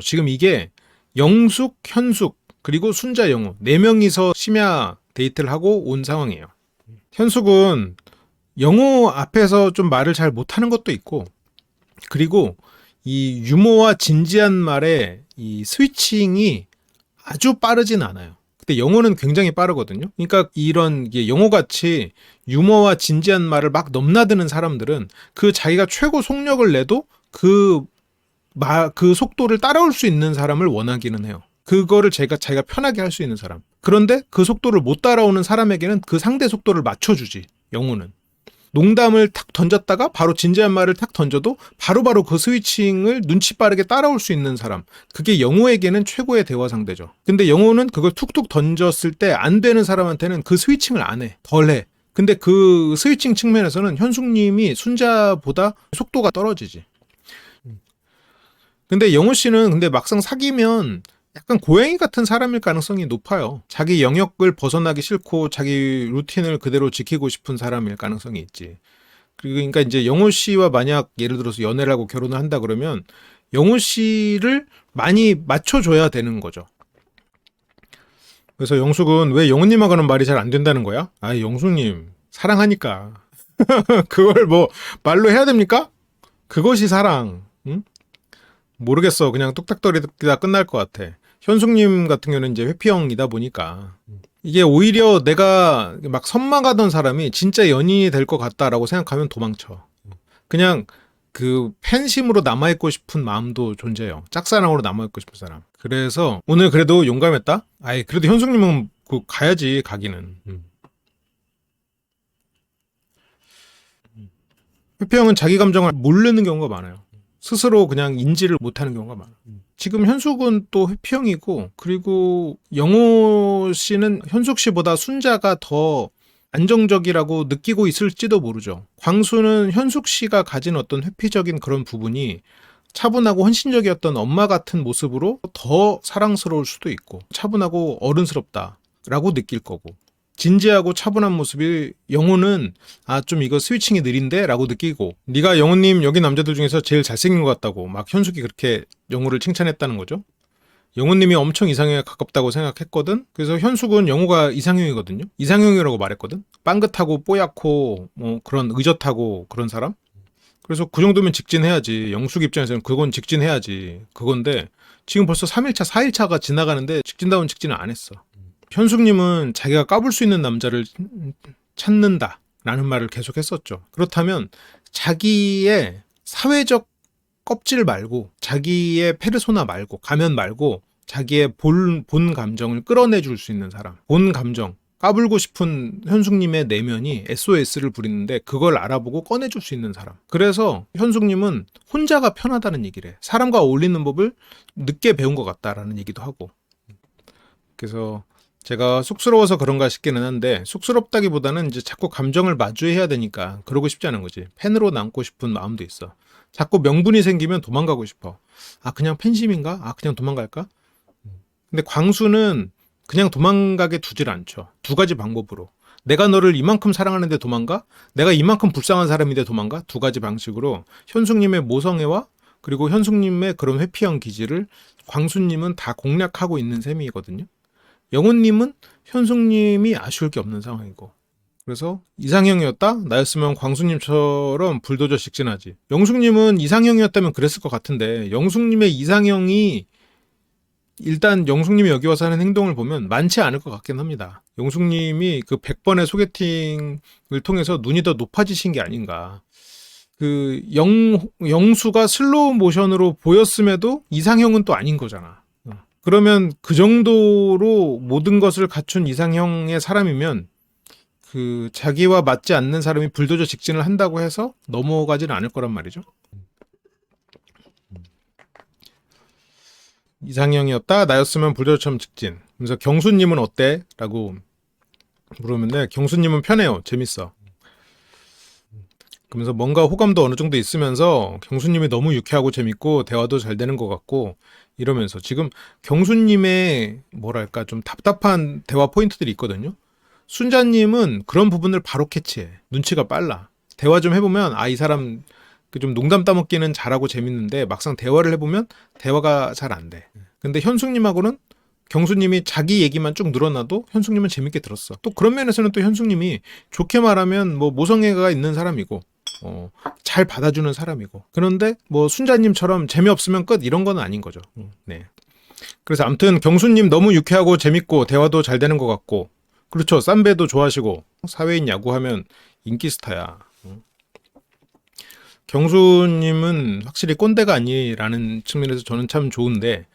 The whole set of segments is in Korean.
지금 이게 영숙, 현숙, 그리고 순자, 영호 4명이서 심야 데이트를 하고 온 상황이에요. 현숙은 영호 앞에서 좀 말을 잘 못하는 것도 있고, 그리고 이 유머와 진지한 말의 이 스위칭이 아주 빠르진 않아요. 근데 영호는 굉장히 빠르거든요. 그러니까 이런 영호같이 유머와 진지한 말을 막 넘나드는 사람들은 그 자기가 최고 속력을 내도 그 속도를 따라올 수 있는 사람을 원하기는 해요. 그거를 자기가 편하게 할 수 있는 사람. 그런데 그 속도를 못 따라오는 사람에게는 그 상대 속도를 맞춰주지, 영호는. 농담을 탁 던졌다가 바로 진지한 말을 탁 던져도 바로바로 그 스위칭을 눈치 빠르게 따라올 수 있는 사람. 그게 영호에게는 최고의 대화 상대죠. 근데 영호는 그걸 툭툭 던졌을 때 안 되는 사람한테는 그 스위칭을 안 해. 덜 해. 근데 그 스위칭 측면에서는 현숙님이 순자보다 속도가 떨어지지. 근데 영호 씨는 근데 막상 사귀면 약간 고양이 같은 사람일 가능성이 높아요. 자기 영역을 벗어나기 싫고 자기 루틴을 그대로 지키고 싶은 사람일 가능성이 있지. 그러니까 이제 영호 씨와 만약 예를 들어서 연애를 하고 결혼을 한다 그러면 영호 씨를 많이 맞춰줘야 되는 거죠. 그래서 영숙은 왜 영호님하고는 말이 잘 안 된다는 거야? 아, 영숙님 사랑하니까. 그걸 뭐 말로 해야 됩니까? 그것이 사랑. 응? 모르겠어. 그냥 뚝딱거리다 끝날 것 같아. 현숙님 같은 경우는 이제 회피형이다 보니까 이게 오히려 내가 막 선망하던 사람이 진짜 연인이 될 것 같다라고 생각하면 도망쳐. 그냥 그 팬심으로 남아있고 싶은 마음도 존재해요. 짝사랑으로 남아있고 싶은 사람. 그래서 오늘 그래도 용감했다? 아이, 그래도 현숙님은 가야지, 가기는. 회피형은 자기 감정을 모르는 경우가 많아요. 스스로 그냥 인지를 못하는 경우가 많아요. 지금 현숙은 또 회피형이고, 그리고 영호 씨는 현숙 씨보다 순자가 더 안정적이라고 느끼고 있을지도 모르죠. 광수는 현숙 씨가 가진 어떤 회피적인 그런 부분이 차분하고 헌신적이었던 엄마 같은 모습으로 더 사랑스러울 수도 있고, 차분하고 어른스럽다라고 느낄 거고, 진지하고 차분한 모습이 영호는 좀 이거 스위칭이 느린데? 라고 느끼고, 네가 영호님 여기 남자들 중에서 제일 잘생긴 것 같다고 막 현숙이 그렇게 영호를 칭찬했다는 거죠. 영호님이 엄청 이상형에 가깝다고 생각했거든. 그래서 현숙은 영호가 이상형이거든요. 이상형이라고 말했거든. 빵긋하고 뽀얗고 뭐 그런 의젓하고 그런 사람. 그래서 그 정도면 직진해야지. 영숙 입장에서는 그건 직진해야지. 그건데 지금 벌써 3일차 4일차가 지나가는데 직진다운 직진을 안 했어. 현숙님은 자기가 까불 수 있는 남자를 찾는다 라는 말을 계속 했었죠. 그렇다면 자기의 사회적 껍질 말고, 자기의 페르소나 말고, 가면 말고 자기의 본 감정을 끌어내 줄 수 있는 사람, 본 감정, 까불고 싶은 현숙님의 내면이 SOS를 부리는데 그걸 알아보고 꺼내줄 수 있는 사람. 그래서 현숙님은 혼자가 편하다는 얘기를 해. 사람과 어울리는 법을 늦게 배운 것 같다라는 얘기도 하고. 그래서 제가 쑥스러워서 그런가 싶기는 한데, 쑥스럽다기보다는 이제 자꾸 감정을 마주해야 되니까 그러고 싶지 않은 거지. 팬으로 남고 싶은 마음도 있어. 자꾸 명분이 생기면 도망가고 싶어. 그냥 팬심인가? 그냥 도망갈까? 근데 광수는 그냥 도망가게 두질 않죠. 두 가지 방법으로. 내가 너를 이만큼 사랑하는데 도망가? 내가 이만큼 불쌍한 사람인데 도망가? 두 가지 방식으로 현숙님의 모성애와 그리고 현숙님의 그런 회피형 기질을 광수님은 다 공략하고 있는 셈이거든요. 영호님은 현숙님이 아쉬울 게 없는 상황이고, 그래서 이상형이었다? 나였으면 광수님처럼 불도저 직진하지. 영숙님은 이상형이었다면 그랬을 것 같은데, 영숙님의 이상형이 일단 영숙님이 여기 와서 하는 행동을 보면 많지 않을 것 같긴 합니다. 영숙님이 그 100번의 소개팅을 통해서 눈이 더 높아지신 게 아닌가. 그 영수가 슬로우 모션으로 보였음에도 이상형은 또 아닌 거잖아. 그러면 그 정도로 모든 것을 갖춘 이상형의 사람이면 그 자기와 맞지 않는 사람이 불도저 직진을 한다고 해서 넘어가지는 않을 거란 말이죠. 이상형이었다? 나였으면 불도저처럼 직진. 그래서 경수님은 어때? 라고 물으는데, 경수님은 편해요. 재밌어. 그러면서 뭔가 호감도 어느 정도 있으면서 경수님이 너무 유쾌하고 재밌고 대화도 잘 되는 것 같고 이러면서, 지금 경수님의 뭐랄까 좀 답답한 대화 포인트들이 있거든요. 순자님은 그런 부분을 바로 캐치해. 눈치가 빨라. 대화 좀 해보면 이 사람 그 좀 농담 따먹기는 잘하고 재밌는데 막상 대화를 해보면 대화가 잘 안 돼. 근데 현숙님하고는 경수님이 자기 얘기만 쭉 늘어나도 현숙님은 재밌게 들었어. 또 그런 면에서는 또 현숙님이 좋게 말하면 뭐 모성애가 있는 사람이고 잘 받아주는 사람이고, 그런데 뭐 순자님처럼 재미없으면 끝 이런 건 아닌 거죠. 네. 그래서 아무튼 경수님 너무 유쾌하고 재밌고 대화도 잘 되는 것 같고, 그렇죠. 쌈배도 좋아하시고 사회인 야구하면 인기 스타야. 경수님은 확실히 꼰대가 아니라는 측면에서 저는 참 좋은데,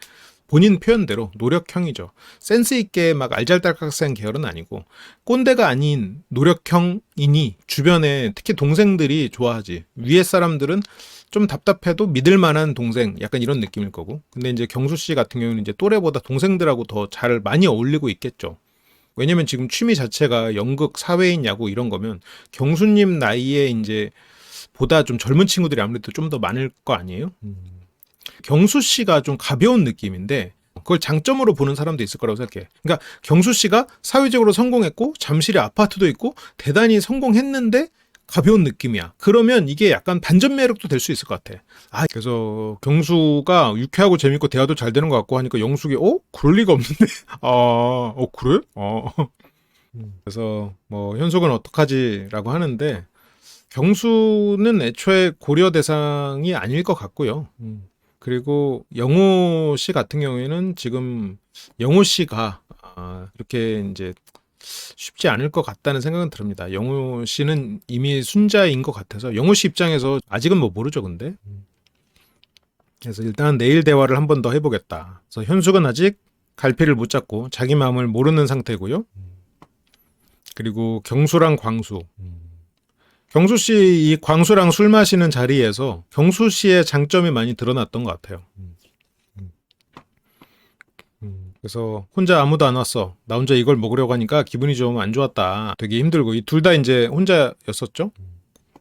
본인 표현대로 노력형이죠. 센스 있게 막 알잘딱딱센 계열은 아니고 꼰대가 아닌 노력형이니 주변에 특히 동생들이 좋아하지. 위에 사람들은 좀 답답해도 믿을 만한 동생, 약간 이런 느낌일 거고. 근데 이제 경수 씨 같은 경우는 이제 또래보다 동생들하고 더 잘 많이 어울리고 있겠죠. 왜냐면 지금 취미 자체가 연극, 사회인 야구 이런 거면 경수님 나이에 이제 보다 좀 젊은 친구들이 아무래도 좀 더 많을 거 아니에요? 경수 씨가 좀 가벼운 느낌인데 그걸 장점으로 보는 사람도 있을 거라고 생각해. 그러니까 경수 씨가 사회적으로 성공했고 잠실에 아파트도 있고 대단히 성공했는데 가벼운 느낌이야. 그러면 이게 약간 반전 매력도 될 수 있을 것 같아. 그래서 경수가 유쾌하고 재밌고 대화도 잘 되는 것 같고 하니까 영숙이 그럴 리가 없는데. 그래? 그래서 뭐 현숙은 어떡하지라고 하는데, 경수는 애초에 고려 대상이 아닐 것 같고요. 그리고 영호 씨 같은 경우에는 지금 영호 씨가 이렇게 이제 쉽지 않을 것 같다는 생각은 듭니다. 영호 씨는 이미 순자인 것 같아서 영호 씨 입장에서 아직은 뭐 모르죠, 근데. 그래서 일단 내일 대화를 한 번 더 해보겠다. 그래서 현숙은 아직 갈피를 못 잡고 자기 마음을 모르는 상태고요. 그리고 경수랑 광수. 경수 씨 이 광수랑 술 마시는 자리에서 경수 씨의 장점이 많이 드러났던 것 같아요. 그래서 혼자 아무도 안 왔어. 나 혼자 이걸 먹으려고 하니까 기분이 좀 안 좋았다. 되게 힘들고, 이 둘 다 이제 혼자였었죠.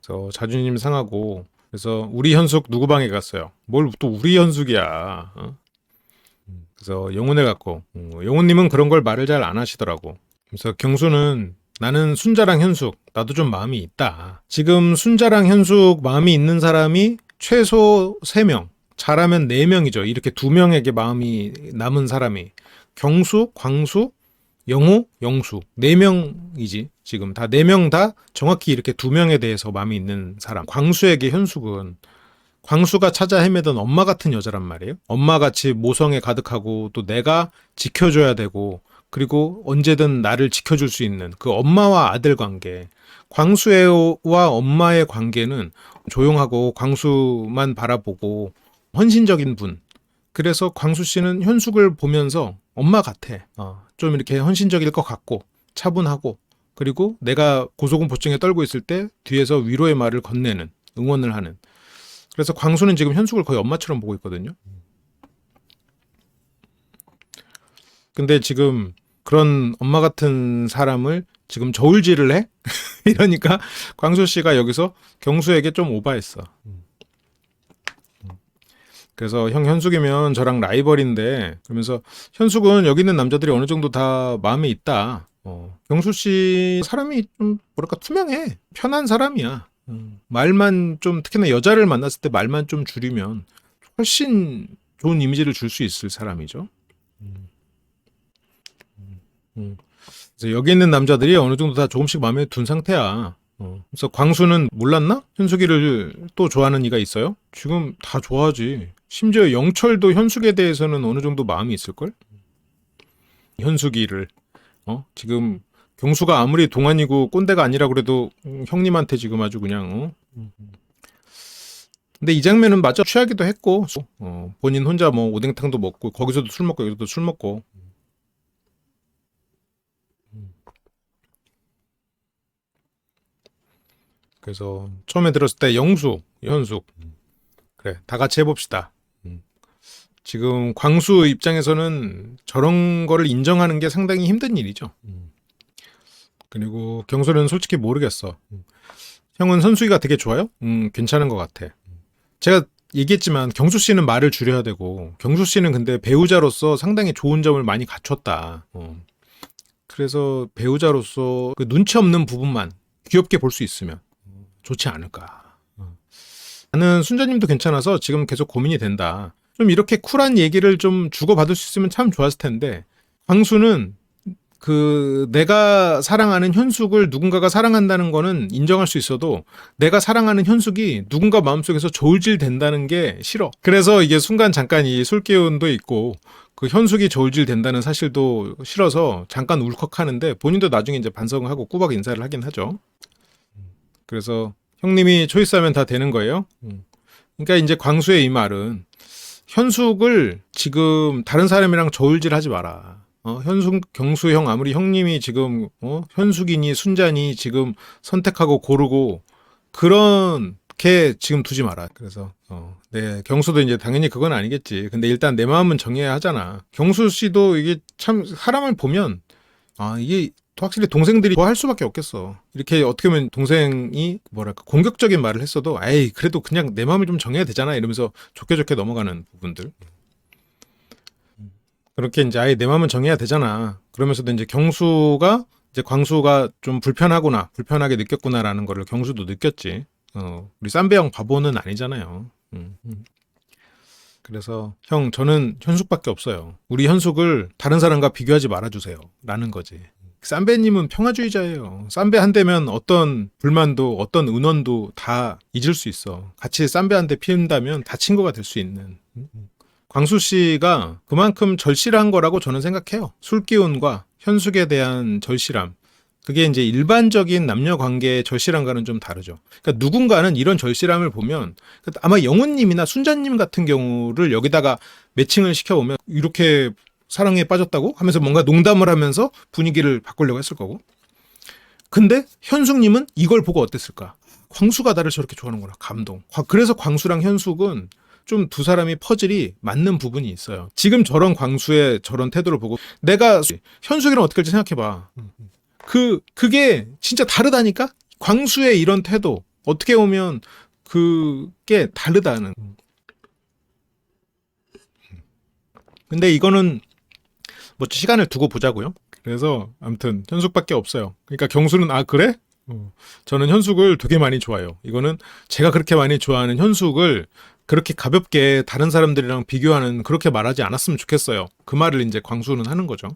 그래서 자존심 상하고, 그래서 우리 현숙 누구 방에 갔어요. 뭘 또 우리 현숙이야. 그래서 영훈에 갔고, 영훈님은 그런 걸 말을 잘 안 하시더라고. 그래서 경수는 나는 순자랑 현숙, 나도 좀 마음이 있다. 지금 순자랑 현숙 마음이 있는 사람이 최소 3명, 잘하면 4명이죠. 이렇게 2명에게 마음이 남은 사람이. 경수, 광수, 영호, 영수. 4명이지. 지금 다 4명 다 정확히 이렇게 2명에 대해서 마음이 있는 사람. 광수에게 현숙은 광수가 찾아 헤매던 엄마 같은 여자란 말이에요. 엄마같이 모성에 가득하고 또 내가 지켜줘야 되고, 그리고 언제든 나를 지켜줄 수 있는 그 엄마와 아들 관계. 광수와 엄마의 관계는 조용하고 광수만 바라보고 헌신적인 분. 그래서 광수 씨는 현숙을 보면서 엄마 같아. 좀 이렇게 헌신적일 것 같고 차분하고, 그리고 내가 고소공포증에 떨고 있을 때 뒤에서 위로의 말을 건네는, 응원을 하는. 그래서 광수는 지금 현숙을 거의 엄마처럼 보고 있거든요. 근데 지금 그런 엄마 같은 사람을 지금 저울질을 해? 이러니까 광수 씨가 여기서 경수에게 좀 오바했어. 그래서 형 현숙이면 저랑 라이벌인데, 그러면서 현숙은 여기 있는 남자들이 어느 정도 다 마음에 있다. 경수 씨 사람이 좀 뭐랄까 투명해. 편한 사람이야. 말만 좀, 특히나 여자를 만났을 때 말만 좀 줄이면 훨씬 좋은 이미지를 줄 수 있을 사람이죠. 그래서 여기 있는 남자들이 어느 정도 다 조금씩 마음에 둔 상태야. 그래서 광수는 몰랐나? 현숙이를 또 좋아하는 이가 있어요? 지금 다 좋아하지. 심지어 영철도 현숙에 대해서는 어느 정도 마음이 있을걸? 현숙이를. 지금 경수가 아무리 동안이고 꼰대가 아니라 그래도 형님한테 지금 아주 그냥 근데 이 장면은 맞아, 취하기도 했고, 본인 혼자 뭐 오뎅탕도 먹고 거기서도 술 먹고 여기서도 술 먹고. 그래서 처음에 들었을 때 영수, 현숙, 그래 다 같이 해봅시다. 지금 광수 입장에서는 저런 거를 인정하는 게 상당히 힘든 일이죠. 그리고 경수는 솔직히 모르겠어. 형은 선수기가 되게 좋아요? 괜찮은 것 같아. 제가 얘기했지만 경수 씨는 말을 줄여야 되고, 경수 씨는 근데 배우자로서 상당히 좋은 점을 많이 갖췄다. 그래서 배우자로서 그 눈치 없는 부분만 귀엽게 볼 수 있으면 좋지 않을까. 나는 순자님도 괜찮아서 지금 계속 고민이 된다. 좀 이렇게 쿨한 얘기를 좀 주고받을 수 있으면 참 좋았을 텐데, 광수는 내가 사랑하는 현숙을 누군가가 사랑한다는 거는 인정할 수 있어도 내가 사랑하는 현숙이 누군가 마음속에서 저울질 된다는 게 싫어. 그래서 이게 순간 잠깐 이 술기운도 있고 그 현숙이 저울질 된다는 사실도 싫어서 잠깐 울컥하는데 본인도 나중에 이제 반성을 하고 꾸벅 인사를 하긴 하죠. 그래서 형님이 초이스하면 다 되는 거예요. 그러니까 이제 광수의 이 말은 현숙을 지금 다른 사람이랑 저울질 하지 마라. 현숙, 경수 형, 아무리 형님이 지금, 현숙이니 순자니 지금 선택하고 고르고, 그렇게 지금 두지 마라. 그래서, 네, 경수도 이제 당연히 그건 아니겠지. 근데 일단 내 마음은 정해야 하잖아. 경수 씨도 이게 참, 사람을 보면, 이게 확실히 동생들이 좋아할 수밖에 없겠어. 이렇게 어떻게 보면 동생이 뭐랄까, 공격적인 말을 했어도, 에이, 그래도 그냥 내 마음을 좀 정해야 되잖아. 이러면서 좋게 좋게 넘어가는 부분들. 그렇게 이제 아예 내 마음은 정해야 되잖아. 그러면서도 이제 경수가 이제 광수가 좀 불편하게 느꼈구나라는 거를 경수도 느꼈지. 우리 쌈배 형 바보는 아니잖아요. 그래서 형 저는 현숙밖에 없어요. 우리 현숙을 다른 사람과 비교하지 말아주세요. 라는 거지. 쌈배님은 평화주의자예요. 쌈배 한 대면 어떤 불만도 어떤 은원도 다 잊을 수 있어. 같이 쌈배 한 대 피운다면 다 친구가 될 수 있는. 광수 씨가 그만큼 절실한 거라고 저는 생각해요. 술기운과 현숙에 대한 절실함. 그게 이제 일반적인 남녀 관계의 절실함과는 좀 다르죠. 그러니까 누군가는 이런 절실함을 보면 아마 영훈님이나 순자님 같은 경우를 여기다가 매칭을 시켜보면 이렇게 사랑에 빠졌다고 하면서 뭔가 농담을 하면서 분위기를 바꾸려고 했을 거고. 근데 현숙님은 이걸 보고 어땠을까? 광수가 나를 저렇게 좋아하는구나. 감동. 그래서 광수랑 현숙은 좀 두 사람이 퍼즐이 맞는 부분이 있어요. 지금 저런 광수의 저런 태도를 보고 내가 현숙이랑 어떻게 할지 생각해봐. 그게 진짜 다르다니까? 광수의 이런 태도. 어떻게 보면 그게 다르다는. 근데 이거는 뭐 시간을 두고 보자고요. 그래서 아무튼 현숙밖에 없어요. 그러니까 경수는 그래? 저는 현숙을 되게 많이 좋아해요. 이거는 제가 그렇게 많이 좋아하는 현숙을 그렇게 가볍게 다른 사람들이랑 비교하는 그렇게 말하지 않았으면 좋겠어요. 그 말을 이제 광수는 하는 거죠.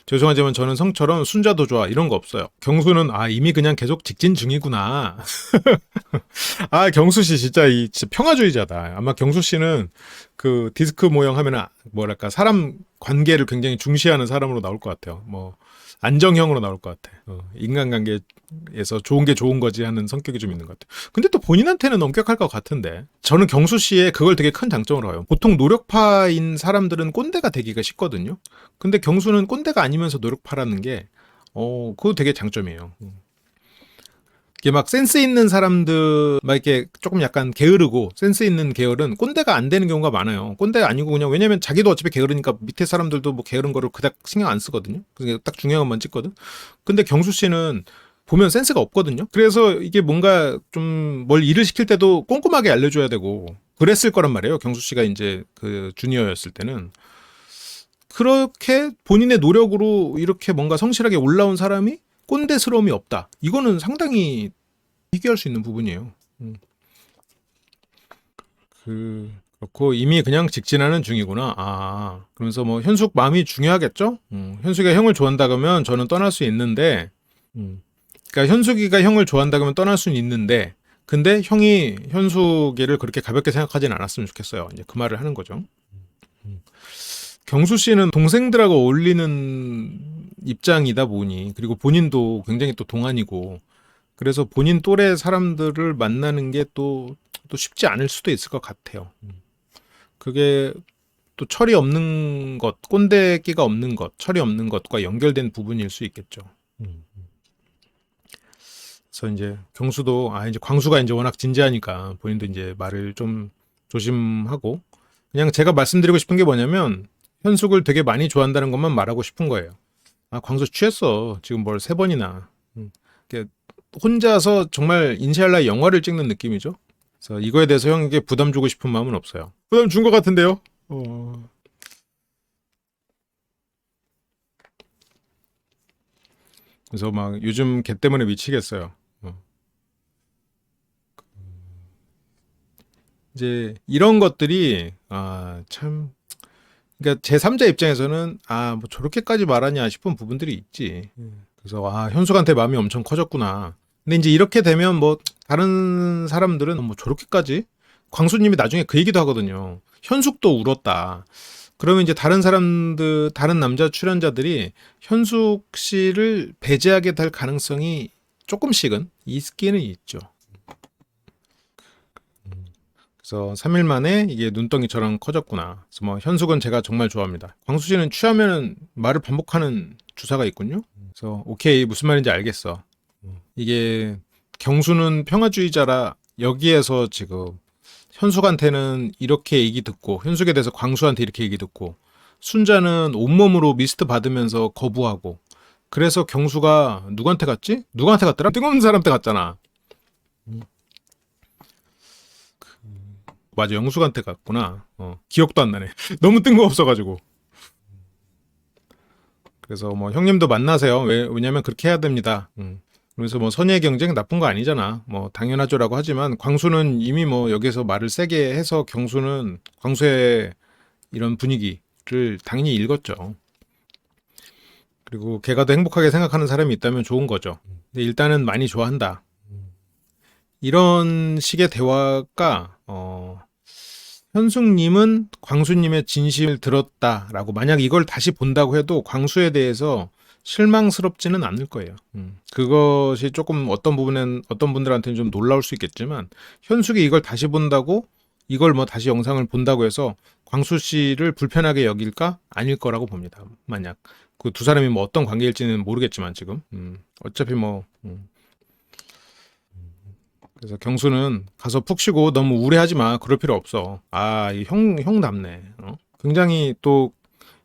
죄송하지만 저는 성처럼 순자도 좋아 이런 거 없어요. 경수는 이미 그냥 계속 직진 중이구나. 경수 씨 진짜 평화주의자다. 아마 경수 씨는 그 디스크 모형 하면은 뭐랄까 사람 관계를 굉장히 중시하는 사람으로 나올 것 같아요. 뭐 안정형으로 나올 것 같아. 인간관계에서 좋은 게 좋은 거지 하는 성격이 좀 있는 것 같아. 근데 또 본인한테는 엄격할 것 같은데. 저는 경수 씨의 그걸 되게 큰 장점으로 봐요. 보통 노력파인 사람들은 꼰대가 되기가 쉽거든요. 근데 경수는 꼰대가 아니면서 노력파라는 게, 그거 되게 장점이에요. 이게 막 센스 있는 사람들, 막 이렇게 조금 약간 게으르고 센스 있는 계열은 꼰대가 안 되는 경우가 많아요. 꼰대가 아니고 그냥 왜냐면 자기도 어차피 게으르니까 밑에 사람들도 뭐 게으른 거를 그닥 신경 안 쓰거든요. 그게 딱 중요한 것만 찍거든. 근데 경수 씨는 보면 센스가 없거든요. 그래서 이게 뭔가 좀 뭘 일을 시킬 때도 꼼꼼하게 알려줘야 되고 그랬을 거란 말이에요. 경수 씨가 이제 그 주니어였을 때는. 그렇게 본인의 노력으로 이렇게 뭔가 성실하게 올라온 사람이 꼰대스러움이 없다. 이거는 상당히 비교할 수 있는 부분이에요. 그렇고 이미 그냥 직진하는 중이구나. 그러면서 뭐 현숙 마음이 중요하겠죠? 현숙이가 형을 좋아한다 그러면 저는 떠날 수 있는데, 그러니까 현숙이가 형을 좋아한다 그러면 떠날 수는 있는데, 근데 형이 현숙이를 그렇게 가볍게 생각하진 않았으면 좋겠어요. 이제 그 말을 하는 거죠. 경수 씨는 동생들하고 어울리는 입장이다 보니 그리고 본인도 굉장히 또 동안이고 그래서 본인 또래 사람들을 만나는 게 또 쉽지 않을 수도 있을 것 같아요. 그게 또 철이 없는 것, 꼰대끼가 없는 것, 철이 없는 것과 연결된 부분일 수 있겠죠. 그래서 이제 경수도 이제 광수가 이제 워낙 진지하니까 본인도 이제 말을 좀 조심하고 그냥 제가 말씀드리고 싶은 게 뭐냐면 현숙을 되게 많이 좋아한다는 것만 말하고 싶은 거예요. 광수 취했어. 지금 뭘 3번이나. 혼자서 정말 인시알라의 영화를 찍는 느낌이죠. 그래서 이거에 대해서 형에게 부담 주고 싶은 마음은 없어요. 부담 준 것 같은데요? 그래서 막 요즘 걔 때문에 미치겠어요. 이제 이런 것들이 참 그러니까 제3자 입장에서는 뭐 저렇게까지 말하냐 싶은 부분들이 있지. 그래서 현숙한테 마음이 엄청 커졌구나. 근데 이제 이렇게 되면 뭐 다른 사람들은 뭐 저렇게까지 광수님이 나중에 그 얘기도 하거든요. 현숙도 울었다. 그러면 이제 다른 사람들, 다른 남자 출연자들이 현숙 씨를 배제하게 될 가능성이 조금씩은 있기는 있죠. 그래서 3일 만에 이게 눈덩이처럼 커졌구나. 그래서 뭐 현숙은 제가 정말 좋아합니다. 광수 씨는 취하면은 말을 반복하는 주사가 있군요. 그래서 오케이 무슨 말인지 알겠어. 이게 경수는 평화주의자라 여기에서 지금 현숙한테는 이렇게 얘기 듣고 현숙에 대해서 광수한테 이렇게 얘기 듣고 순자는 온몸으로 미스트 받으면서 거부하고 그래서 경수가 누구한테 갔지? 누구한테 갔더라? 뜨거운 사람한테 갔잖아. 맞아 영숙한테 갔구나. 기억도 안 나네. 너무 뜬금없어가지고. 그래서 뭐 형님도 만나세요. 왜냐면 그렇게 해야 됩니다. 그래서 뭐 선의의 경쟁 나쁜 거 아니잖아. 뭐 당연하죠라고 하지만 광수는 이미 뭐 여기서 말을 세게 해서 경수는 광수의 이런 분위기를 당연히 읽었죠. 그리고 걔가 더 행복하게 생각하는 사람이 있다면 좋은 거죠. 근데 일단은 많이 좋아한다. 이런 식의 대화가 현숙님은 광수님의 진심을 들었다라고 만약 이걸 다시 본다고 해도 광수에 대해서 실망스럽지는 않을 거예요. 그것이 조금 어떤 부분엔 어떤 분들한테는 좀 놀라울 수 있겠지만 현숙이 이걸 다시 본다고 이걸 뭐 다시 영상을 본다고 해서 광수 씨를 불편하게 여길까? 아닐 거라고 봅니다. 만약 그 두 사람이 뭐 어떤 관계일지는 모르겠지만 지금 어차피 뭐 그래서 경수는 가서 푹 쉬고 너무 우울해하지 마. 그럴 필요 없어. 형답네. 굉장히 또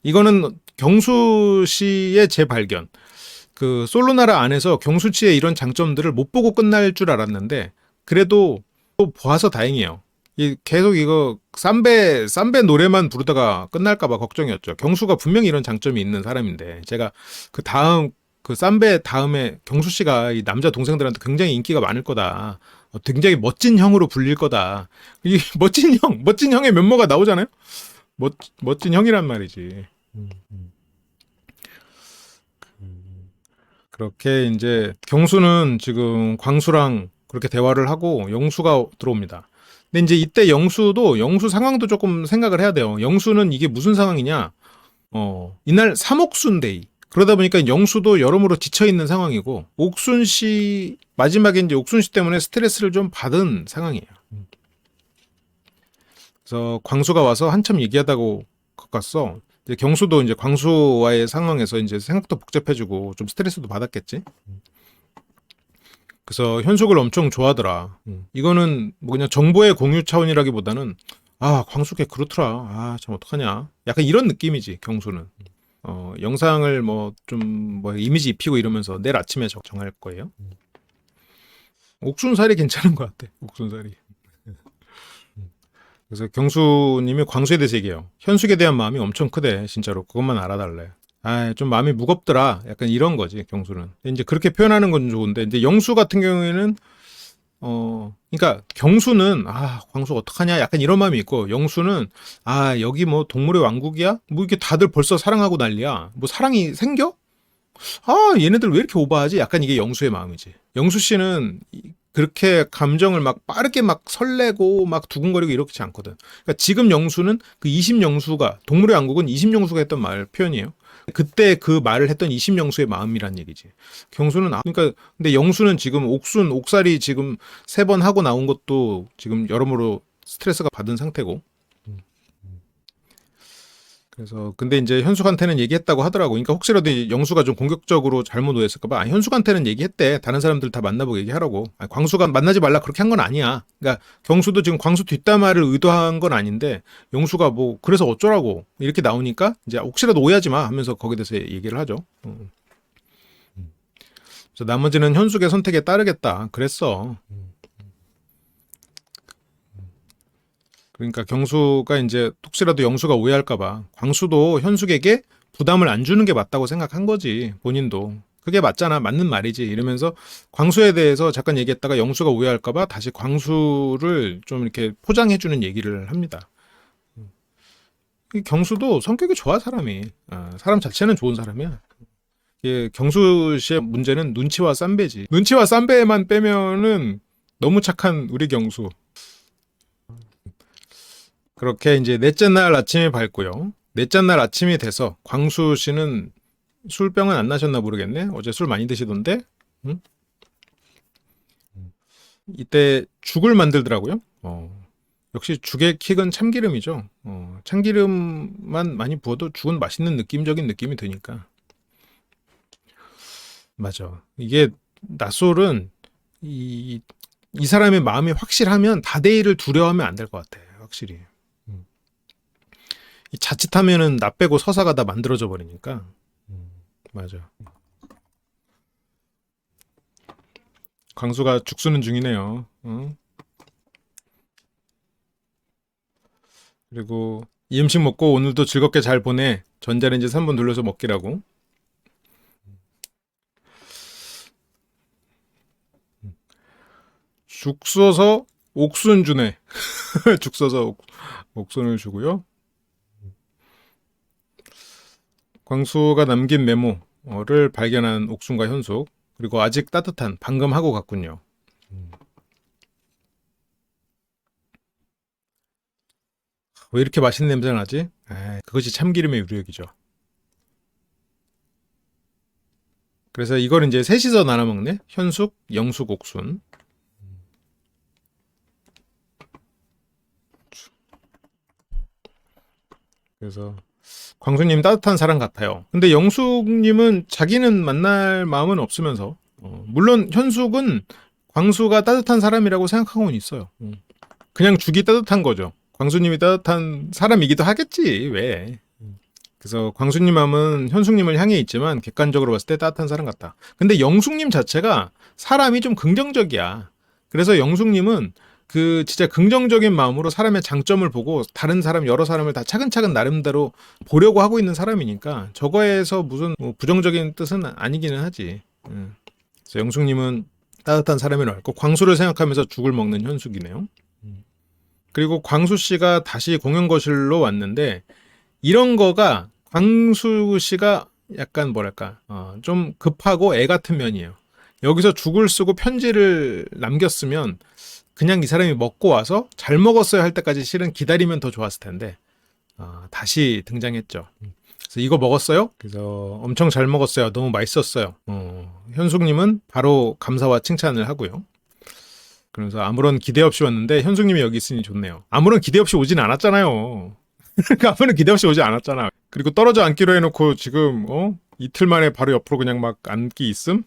이거는 경수 씨의 재발견. 그 솔로나라 안에서 경수 씨의 이런 장점들을 못 보고 끝날 줄 알았는데 그래도 또 보아서 다행이에요. 계속 이거 쌈배 노래만 부르다가 끝날까봐 걱정이었죠. 경수가 분명히 이런 장점이 있는 사람인데 제가 그 쌈배 다음에 경수 씨가 이 남자 동생들한테 굉장히 인기가 많을 거다. 굉장히 멋진 형으로 불릴 거다. 이 멋진 형의 면모가 나오잖아요. 멋진 형이란 말이지. 그렇게 이제 경수는 지금 광수랑 그렇게 대화를 하고 영수가 들어옵니다. 근데 이제 이때 영수 상황도 조금 생각을 해야 돼요. 영수는 이게 무슨 상황이냐? 이날 삼옥순데이. 그러다 보니까 영수도 여러모로 지쳐있는 상황이고, 마지막에 이제 옥순 씨 때문에 스트레스를 좀 받은 상황이에요. 그래서 광수가 와서 한참 얘기하다고 갔어. 이제 경수도 이제 광수와의 상황에서 이제 생각도 복잡해지고 좀 스트레스도 받았겠지. 그래서 현숙을 엄청 좋아하더라. 이거는 뭐 그냥 정보의 공유 차원이라기보다는 광수 걔 그렇더라. 참 어떡하냐. 약간 이런 느낌이지 경수는. 영상을 뭐 좀 뭐 이미지 입히고 이러면서 내일 아침에 정할 거예요. 옥순살이 괜찮은 것 같아. 옥순살이. 그래서 경수님이 광수에 대해서 얘기해요. 현숙에 대한 마음이 엄청 크대. 진짜로 그것만 알아달래. 좀 마음이 무겁더라. 약간 이런 거지 경수는. 이제 그렇게 표현하는 건 좋은데 이제 영수 같은 경우에는 그러니까 경수는 광수 어떡하냐 약간 이런 마음이 있고 영수는 여기 뭐 동물의 왕국이야? 뭐 이렇게 다들 벌써 사랑하고 난리야. 뭐 사랑이 생겨? 얘네들 왜 이렇게 오버하지? 약간 이게 영수의 마음이지. 영수 씨는 그렇게 감정을 막 빠르게 막 설레고 막 두근거리고 이렇지 않거든. 그러니까 지금 영수는 그 20영수가 동물의 왕국은 20영수가 했던 말 표현이에요. 그때 그 말을 했던 20영수의 마음이란 얘기지. 경수는 그러니까 근데 영수는 지금 옥살이 지금 3번 하고 나온 것도 지금 여러모로 스트레스가 받은 상태고. 그래서 근데 이제 현숙한테는 얘기했다고 하더라고. 그러니까 혹시라도 영수가 좀 공격적으로 잘못 오해했을까봐 현숙한테는 얘기했대. 다른 사람들 다 만나보고 얘기하라고. 광수가 만나지 말라 그렇게 한 건 아니야. 그러니까 경수도 지금 광수 뒷담화를 의도한 건 아닌데 영수가 뭐 그래서 어쩌라고 이렇게 나오니까 이제 혹시라도 오해하지 마 하면서 거기에 대해서 얘기를 하죠. 그래서 나머지는 현숙의 선택에 따르겠다. 그랬어. 그러니까 경수가 이제 혹시라도 영수가 오해할까봐 광수도 현숙에게 부담을 안 주는 게 맞다고 생각한 거지 본인도. 그게 맞잖아. 맞는 말이지. 이러면서 광수에 대해서 잠깐 얘기했다가 영수가 오해할까봐 다시 광수를 좀 이렇게 포장해주는 얘기를 합니다. 이 경수도 성격이 좋아, 사람이. 사람 자체는 좋은 사람이야. 경수 씨의 문제는 눈치와 쌈배지. 눈치와 쌈배만 빼면은 너무 착한 우리 경수. 그렇게 이제 넷째 날 아침이 밝고요. 넷째 날 아침이 돼서 광수 씨는 술병은 안 나셨나 모르겠네. 어제 술 많이 드시던데. 응? 이때 죽을 만들더라고요. 역시 죽의 킥은 참기름이죠. 참기름만 많이 부어도 죽은 맛있는 느낌적인 느낌이 드니까. 맞아. 이게 낯솔은 이 사람의 마음이 확실하면 다대일을 두려워하면 안 될 것 같아. 확실히. 자칫하면은 나 빼고 서사가 다 만들어져 버리니까. 맞아. 광수가 죽수는 중이네요. 그리고 이 음식 먹고 오늘도 즐겁게 잘 보내. 전자레인지 3분 돌려서 먹기라고. 죽 써서 옥순 주네. 죽 써서 옥순을 주고요. 광수가 남긴 메모를 발견한 옥순과 현숙. 그리고 아직 따뜻한 방금 하고 갔군요. 왜 이렇게 맛있는 냄새가 나지? 그것이 참기름의 위력이죠. 그래서 이걸 이제 셋이서 나눠 먹네. 현숙, 영숙, 옥순. 그래서 광수님 따뜻한 사람 같아요. 근데 영숙님은 자기는 만날 마음은 없으면서 물론 현숙은 광수가 따뜻한 사람이라고 생각하고는 있어요. 그냥 죽이 따뜻한 거죠. 광수님이 따뜻한 사람이기도 하겠지. 왜? 그래서 광수님 마음은 현숙님을 향해 있지만 객관적으로 봤을 때 따뜻한 사람 같다. 근데 영숙님 자체가 사람이 좀 긍정적이야. 그래서 영숙님은 그 진짜 긍정적인 마음으로 사람의 장점을 보고 다른 사람 여러 사람을 다 차근차근 나름대로 보려고 하고 있는 사람이니까 저거에서 무슨 뭐 부정적인 뜻은 아니기는 하지. 그래서 영숙님은 따뜻한 사람이라고 했고 광수를 생각하면서 죽을 먹는 현숙이네요. 그리고 광수 씨가 다시 공연 거실로 왔는데 이런 거가 광수 씨가 약간 뭐랄까 좀 급하고 애 같은 면이에요. 여기서 죽을 쓰고 편지를 남겼으면 그냥 이 사람이 먹고 와서 잘 먹었어요 할 때까지 실은 기다리면 더 좋았을 텐데 다시 등장했죠. 그래서 이거 먹었어요? 그래서 엄청 잘 먹었어요. 너무 맛있었어요. 현숙님은 바로 감사와 칭찬을 하고요. 그래서 아무런 기대 없이 왔는데 현숙님이 여기 있으니 좋네요. 아무런 기대 없이 오진 않았잖아요. 아무런 기대 없이 오지 않았잖아. 그리고 떨어져 앉기로 해놓고 지금 이틀 만에 바로 옆으로 그냥 막 앉기 있음?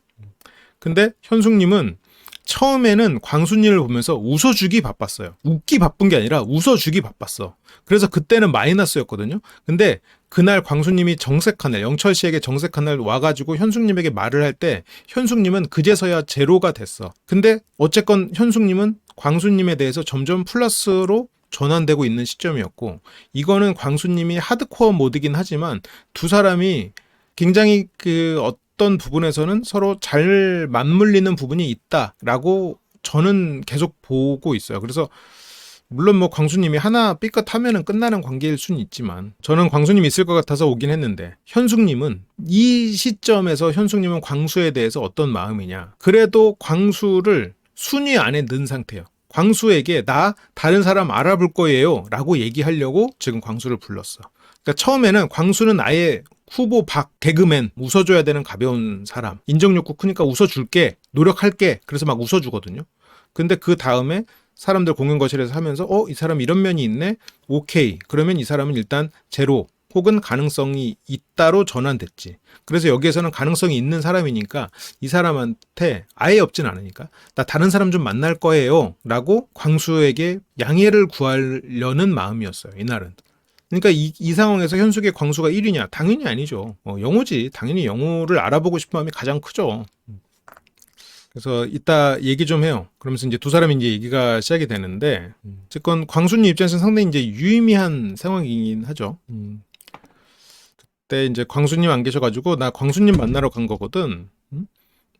근데 현숙님은 처음에는 광수님을 보면서 웃어주기 바빴어요. 웃기 바쁜 게 아니라 웃어주기 바빴어. 그래서 그때는 마이너스였거든요. 근데 그날 광수님이 정색한 날, 영철 씨에게 정색한 날 와가지고 현숙님에게 말을 할 때 현숙님은 그제서야 제로가 됐어. 근데 어쨌건 현숙님은 광수님에 대해서 점점 플러스로 전환되고 있는 시점이었고 이거는 광수님이 하드코어 모드긴 하지만 두 사람이 굉장히 어떤 부분에서는 서로 잘 맞물리는 부분이 있다라고 저는 계속 보고 있어요. 그래서 물론 뭐 광수님이 하나 삐끗하면은 끝나는 관계일 수는 있지만 저는 광수님이 있을 것 같아서 오긴 했는데 현숙님은 이 시점에서 현숙님은 광수에 대해서 어떤 마음이냐. 그래도 광수를 순위 안에 넣은 상태예요. 광수에게 나 다른 사람 알아볼 거예요 라고 얘기하려고 지금 광수를 불렀어. 그러니까 처음에는 광수는 아예 후보 개그맨 웃어줘야 되는 가벼운 사람 인정욕구 크니까 웃어줄게 노력할게 그래서 막 웃어주거든요. 근데 그 다음에 사람들 공연 거실에서 하면서 이 사람 이런 면이 있네 오케이 그러면 이 사람은 일단 제로 혹은 가능성이 있다로 전환됐지. 그래서 여기에서는 가능성이 있는 사람이니까 이 사람한테 아예 없진 않으니까 나 다른 사람 좀 만날 거예요 라고 광수에게 양해를 구하려는 마음이었어요 이날은. 그러니까 이 상황에서 현숙의 광수가 1위냐? 당연히 아니죠. 영호지. 당연히 영호를 알아보고 싶은 마음이 가장 크죠. 그래서 이따 얘기 좀 해요. 그러면서 이제 두 사람이 이제 얘기가 시작이 되는데, 어쨌건 광수님 입장에서는 상당히 이제 유의미한 상황이긴 하죠. 그때 이제 광수님 안 계셔가지고 나 광수님 만나러 간 거거든.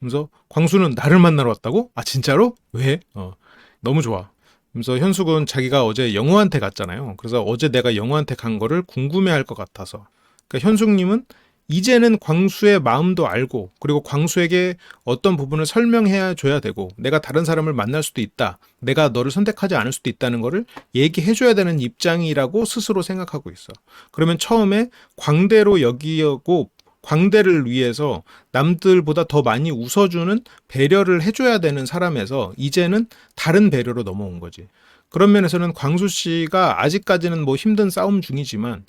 그래서 광수는 나를 만나러 왔다고? 아 진짜로? 왜? 너무 좋아. 그래서 현숙은 자기가 어제 영호한테 갔잖아요. 그래서 어제 내가 영호한테 간 거를 궁금해할 것 같아서. 그러니까 현숙님은 이제는 광수의 마음도 알고 그리고 광수에게 어떤 부분을 설명해야 줘야 되고 내가 다른 사람을 만날 수도 있다. 내가 너를 선택하지 않을 수도 있다는 거를 얘기해 줘야 되는 입장이라고 스스로 생각하고 있어. 그러면 처음에 광대로 여기고 광대를 위해서 남들보다 더 많이 웃어주는 배려를 해줘야 되는 사람에서 이제는 다른 배려로 넘어온 거지. 그런 면에서는 광수 씨가 아직까지는 뭐 힘든 싸움 중이지만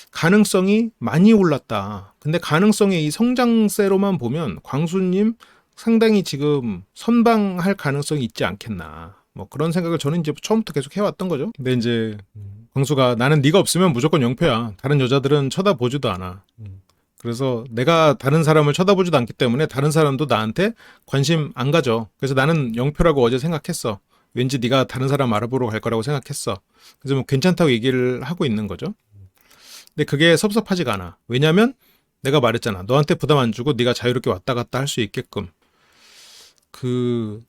가능성이 많이 올랐다. 근데 가능성의 이 성장세로만 보면 광수님 상당히 지금 선방할 가능성이 있지 않겠나. 뭐 그런 생각을 저는 이제 처음부터 계속 해왔던 거죠. 근데 이제 광수가 나는 네가 없으면 무조건 영표야. 다른 여자들은 쳐다보지도 않아. 그래서 내가 다른 사람을 쳐다보지도 않기 때문에 다른 사람도 나한테 관심 안 가져. 그래서 나는 영표라고 어제 생각했어. 왠지 네가 다른 사람 알아보러 갈 거라고 생각했어. 그래서 뭐 괜찮다고 얘기를 하고 있는 거죠. 근데 그게 섭섭하지가 않아. 왜냐면 내가 말했잖아. 너한테 부담 안 주고 네가 자유롭게 왔다 갔다 할 수 있게끔.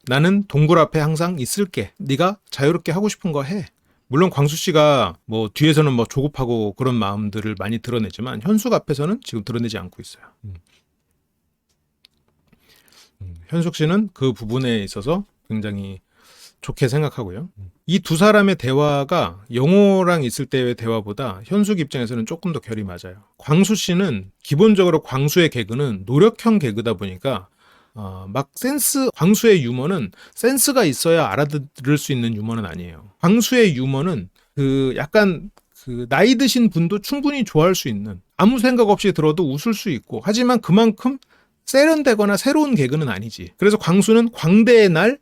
나는 동굴 앞에 항상 있을게. 네가 자유롭게 하고 싶은 거 해. 물론 광수 씨가 뭐 뒤에서는 뭐 조급하고 그런 마음들을 많이 드러내지만 현숙 앞에서는 지금 드러내지 않고 있어요. 현숙 씨는 그 부분에 있어서 굉장히 좋게 생각하고요. 이 두 사람의 대화가 영호랑 있을 때의 대화보다 현숙 입장에서는 조금 더 결이 맞아요. 광수 씨는 기본적으로 광수의 개그는 노력형 개그다 보니까 광수의 유머는 센스가 있어야 알아들을 수 있는 유머는 아니에요. 광수의 유머는 약간 나이 드신 분도 충분히 좋아할 수 있는 아무 생각 없이 들어도 웃을 수 있고 하지만 그만큼 세련되거나 새로운 개그는 아니지. 그래서 광수는 광대의 날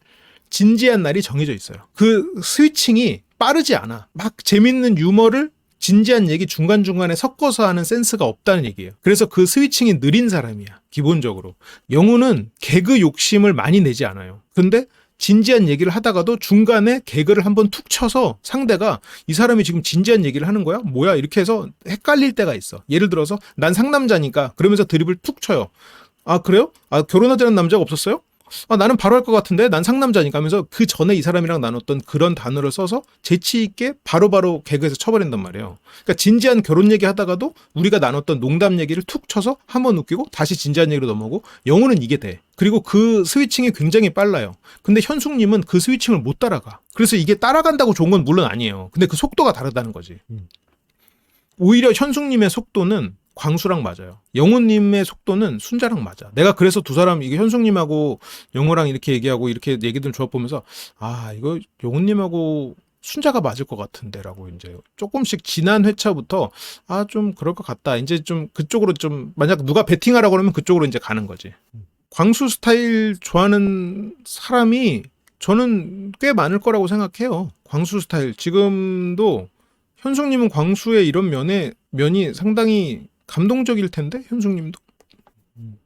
진지한 날이 정해져 있어요. 그 스위칭이 빠르지 않아. 막 재밌는 유머를 진지한 얘기 중간중간에 섞어서 하는 센스가 없다는 얘기예요. 그래서 그 스위칭이 느린 사람이야. 기본적으로. 영우는 개그 욕심을 많이 내지 않아요. 근데 진지한 얘기를 하다가도 중간에 개그를 한번 툭 쳐서 상대가 이 사람이 지금 진지한 얘기를 하는 거야? 뭐야? 이렇게 해서 헷갈릴 때가 있어. 예를 들어서 난 상남자니까 그러면서 드립을 툭 쳐요. 아 그래요? 아 결혼하자는 남자가 없었어요? 나는 바로 할 것 같은데 난 상남자니까 하면서 그 전에 이 사람이랑 나눴던 그런 단어를 써서 재치 있게 바로바로 개그에서 쳐버린단 말이에요. 그러니까 진지한 결혼 얘기 하다가도 우리가 나눴던 농담 얘기를 툭 쳐서 한번 웃기고 다시 진지한 얘기로 넘어오고 영어는 이게 돼. 그리고 그 스위칭이 굉장히 빨라요. 근데 현숙님은 그 스위칭을 못 따라가. 그래서 이게 따라간다고 좋은 건 물론 아니에요. 근데 그 속도가 다르다는 거지. 오히려 현숙님의 속도는 광수랑 맞아요. 영호님의 속도는 순자랑 맞아. 내가 그래서 두 사람 이게 현숙님하고 영호랑 이렇게 얘기하고 이렇게 얘기들 조합 보면서 이거 영호님하고 순자가 맞을 것 같은데라고 이제 조금씩 지난 회차부터 좀 그럴 것 같다. 이제 좀 그쪽으로 좀 만약 누가 베팅하라고 그러면 그쪽으로 이제 가는 거지. 광수 스타일 좋아하는 사람이 저는 꽤 많을 거라고 생각해요. 광수 스타일 지금도 현숙님은 광수의 이런 면이 상당히 감동적일 텐데 현숙님도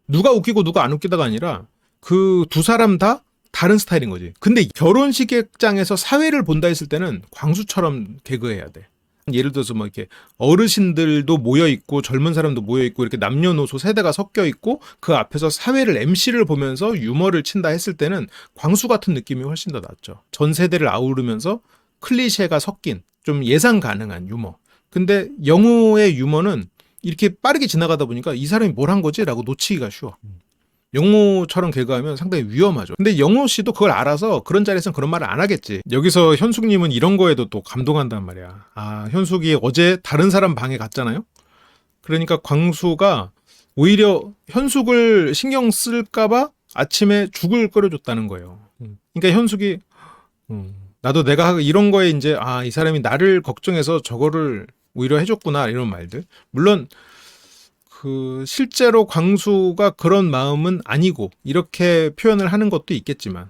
누가 웃기고 누가 안 웃기다가 아니라 그 두 사람 다 다른 스타일인 거지. 근데 결혼식장에서 사회를 본다 했을 때는 광수처럼 개그해야 돼. 예를 들어서 뭐 이렇게 어르신들도 모여 있고 젊은 사람도 모여 있고 이렇게 남녀노소 세대가 섞여 있고 그 앞에서 사회를 MC를 보면서 유머를 친다 했을 때는 광수 같은 느낌이 훨씬 더 낫죠. 전 세대를 아우르면서 클리셰가 섞인 좀 예상 가능한 유머. 근데 영호의 유머는 이렇게 빠르게 지나가다 보니까 이 사람이 뭘 한 거지? 라고 놓치기가 쉬워. 영호처럼 개그하면 상당히 위험하죠. 근데 영호 씨도 그걸 알아서 그런 자리에서는 그런 말을 안 하겠지. 여기서 현숙님은 이런 거에도 또 감동한단 말이야. 현숙이 어제 다른 사람 방에 갔잖아요. 그러니까 광수가 오히려 현숙을 신경 쓸까봐 아침에 죽을 끓여줬다는 거예요. 그러니까 현숙이 나도 내가 이런 거에 이제 이 사람이 나를 걱정해서 저거를 오히려 해줬구나 이런 말들. 물론 실제로 광수가 그런 마음은 아니고 이렇게 표현을 하는 것도 있겠지만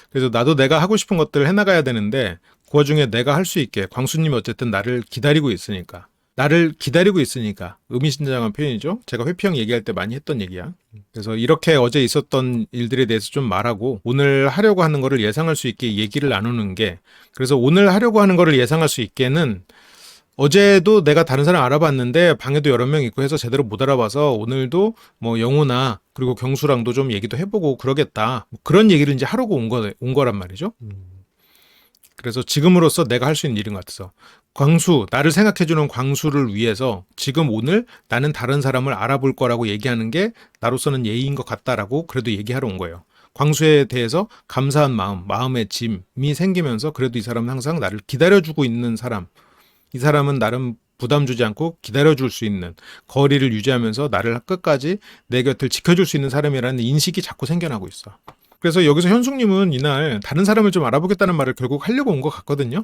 그래서 나도 내가 하고 싶은 것들을 해나가야 되는데 그 와중에 내가 할 수 있게 광수님이 어쨌든 나를 기다리고 있으니까 의미심장한 표현이죠. 제가 회피형 얘기할 때 많이 했던 얘기야. 그래서 이렇게 어제 있었던 일들에 대해서 좀 말하고 오늘 하려고 하는 거를 예상할 수 있게 얘기를 나누는 게, 그래서 오늘 하려고 하는 거를 예상할 수 있게는 어제도 내가 다른 사람 알아봤는데 방에도 여러 명 있고 해서 제대로 못 알아봐서 오늘도 뭐 영호나 그리고 경수랑도 좀 얘기도 해보고 그러겠다. 뭐 그런 얘기를 이제 하려고 온 거란 말이죠. 그래서 지금으로서 내가 할 수 있는 일인 것 같아서 광수, 나를 생각해주는 광수를 위해서 지금 오늘 나는 다른 사람을 알아볼 거라고 얘기하는 게 나로서는 예의인 것 같다라고 그래도 얘기하러 온 거예요. 광수에 대해서 감사한 마음, 마음의 짐이 생기면서 그래도 이 사람은 항상 나를 기다려주고 있는 사람, 이 사람은 나름 부담 주지 않고 기다려줄 수 있는, 거리를 유지하면서 나를 끝까지 내 곁을 지켜줄 수 있는 사람이라는 인식이 자꾸 생겨나고 있어. 그래서 여기서 현숙님은 이날 다른 사람을 좀 알아보겠다는 말을 결국 하려고 온 것 같거든요.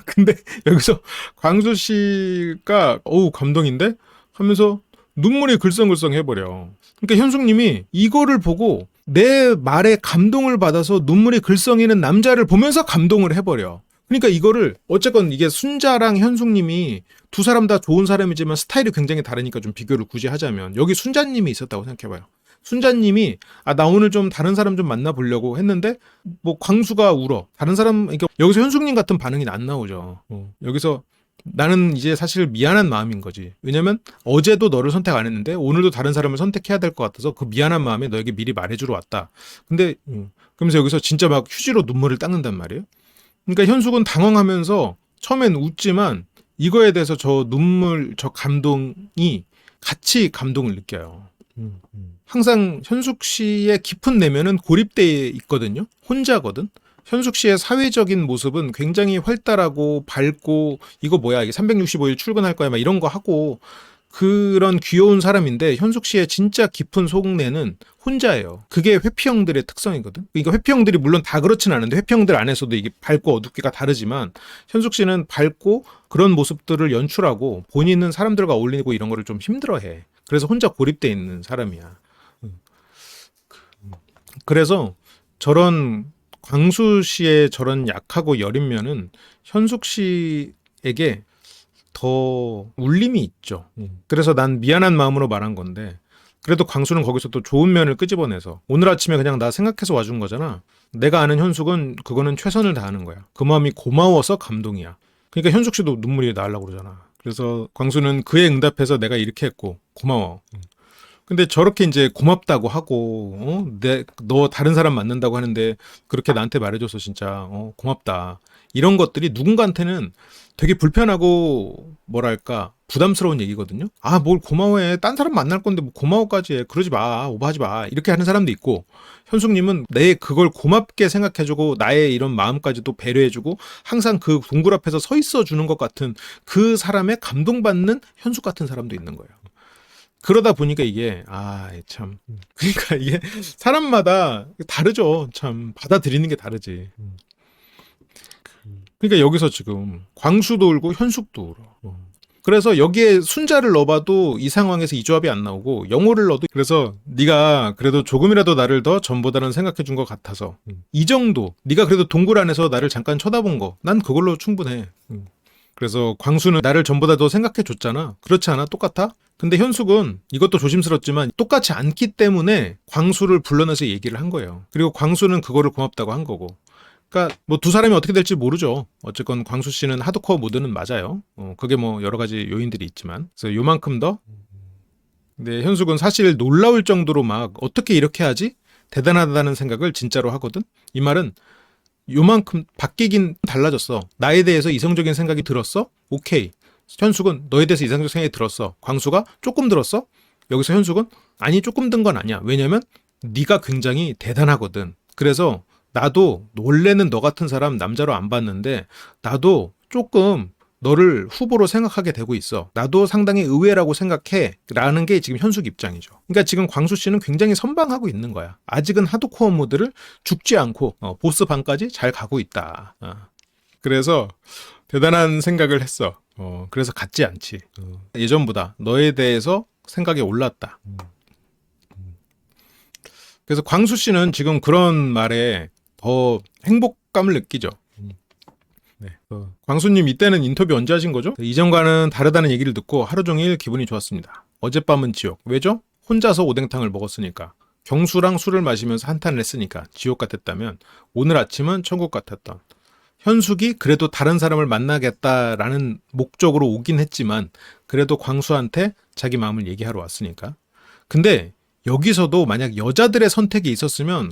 근데 여기서 광수 씨가 어우 감동인데 하면서 눈물이 글썽글썽 해버려. 그러니까 현숙님이 이거를 보고 내 말에 감동을 받아서 눈물이 글썽이는 남자를 보면서 감동을 해버려. 그러니까 이거를 어쨌건 이게 순자랑 현숙님이 두 사람 다 좋은 사람이지만 스타일이 굉장히 다르니까 좀 비교를 굳이 하자면 여기 순자님이 있었다고 생각해봐요. 순자님이 나 오늘 좀 다른 사람 좀 만나보려고 했는데 뭐 광수가 울어. 다른 사람 그러니까 여기서 현숙님 같은 반응이 안 나오죠. 여기서 나는 이제 사실 미안한 마음인 거지. 왜냐면 어제도 너를 선택 안 했는데 오늘도 다른 사람을 선택해야 될 것 같아서 그 미안한 마음에 너에게 미리 말해주러 왔다. 근데 그러면서 여기서 진짜 막 휴지로 눈물을 닦는단 말이에요. 그러니까 현숙은 당황하면서 처음엔 웃지만 이거에 대해서 저 눈물, 저 감동이 같이 감동을 느껴요. 항상 현숙 씨의 깊은 내면은 고립돼 있거든요. 혼자거든. 현숙 씨의 사회적인 모습은 굉장히 활달하고 밝고 이거 뭐야 이게 365일 출근할 거야 막 이런 거 하고 그런 귀여운 사람인데 현숙 씨의 진짜 깊은 속내는 혼자예요. 그게 회피형들의 특성이거든. 그러니까 회피형들이 물론 다 그렇진 않은데 회피형들 안에서도 이게 밝고 어둡기가 다르지만 현숙 씨는 밝고 그런 모습들을 연출하고 본인은 사람들과 어울리고 이런 거를 좀 힘들어해. 그래서 혼자 고립돼 있는 사람이야. 그래서 저런 광수 씨의 저런 약하고 여린 면은 현숙 씨에게 더 울림이 있죠. 그래서 난 미안한 마음으로 말한 건데 그래도 광수는 거기서 또 좋은 면을 끄집어내서 오늘 아침에 그냥 나 생각해서 와준 거잖아. 내가 아는 현숙은 그거는 최선을 다하는 거야. 그 마음이 고마워서 감동이야. 그러니까 현숙 씨도 눈물이 나려고 그러잖아. 그래서 광수는 그에 응답해서 내가 이렇게 했고 고마워. 근데 저렇게 이제 고맙다고 하고 너 다른 사람 만난다고 하는데 그렇게 나한테 말해줘서 진짜 고맙다. 이런 것들이 누군가한테는 되게 불편하고 뭐랄까 부담스러운 얘기거든요. 뭘 고마워해. 딴 사람 만날 건데 뭐 고마워까지 해. 그러지 마. 오버하지 마. 이렇게 하는 사람도 있고 현숙님은 내 그걸 고맙게 생각해주고 나의 이런 마음까지도 배려해주고 항상 그 동굴 앞에서 서 있어 주는 것 같은 그 사람의 감동받는 현숙 같은 사람도 있는 거예요. 그러다 보니까 이게 참 그러니까 이게 사람마다 다르죠. 참 받아들이는 게 다르지. 그러니까 여기서 지금 광수도 울고 현숙도 울어. 그래서 여기에 순자를 넣어봐도 이 상황에서 이 조합이 안 나오고 영호를 넣어도 그래서 네가 그래도 조금이라도 나를 더 전보다는 생각해 준 것 같아서 이 정도 네가 그래도 동굴 안에서 나를 잠깐 쳐다본 거 난 그걸로 충분해. 그래서 광수는 나를 전보다 더 생각해 줬잖아. 그렇지 않아? 똑같아? 근데 현숙은 이것도 조심스럽지만 똑같지 않기 때문에 광수를 불러내서 얘기를 한 거예요. 그리고 광수는 그거를 고맙다고 한 거고. 그러니까 뭐 두 사람이 어떻게 될지 모르죠. 어쨌건 광수 씨는 하드코어 모드는 맞아요. 그게 뭐 여러 가지 요인들이 있지만. 그래서 요만큼 더. 근데 현숙은 사실 놀라울 정도로 막 어떻게 이렇게 하지? 대단하다는 생각을 진짜로 하거든. 이 말은 요만큼 바뀌긴 달라졌어. 나에 대해서 이성적인 생각이 들었어? 오케이. 현숙은 너에 대해서 이성적 생각이 들었어. 광수가 조금 들었어? 여기서 현숙은 아니 조금 든 건 아니야. 왜냐면 네가 굉장히 대단하거든. 그래서 나도 원래는 너 같은 사람 남자로 안 봤는데 나도 조금 너를 후보로 생각하게 되고 있어. 나도 상당히 의외라고 생각해. 라는 게 지금 현숙 입장이죠. 그러니까 지금 광수 씨는 굉장히 선방하고 있는 거야. 아직은 하드코어 모드를 죽지 않고 보스 반까지 잘 가고 있다. 그래서 대단한 생각을 했어. 그래서 같지 않지. 예전보다 너에 대해서 생각이 올랐다. 그래서 광수 씨는 지금 그런 말에 더 행복감을 느끼죠. 네. 광수님 이때는 인터뷰 언제 하신 거죠? 이전과는 다르다는 얘기를 듣고 하루 종일 기분이 좋았습니다. 어젯밤은 지옥. 왜죠? 혼자서 오뎅탕을 먹었으니까. 경수랑 술을 마시면서 한탄을 했으니까 지옥 같았다면 오늘 아침은 천국 같았던. 현숙이 그래도 다른 사람을 만나겠다라는 목적으로 오긴 했지만 그래도 광수한테 자기 마음을 얘기하러 왔으니까. 근데 여기서도 만약 여자들의 선택이 있었으면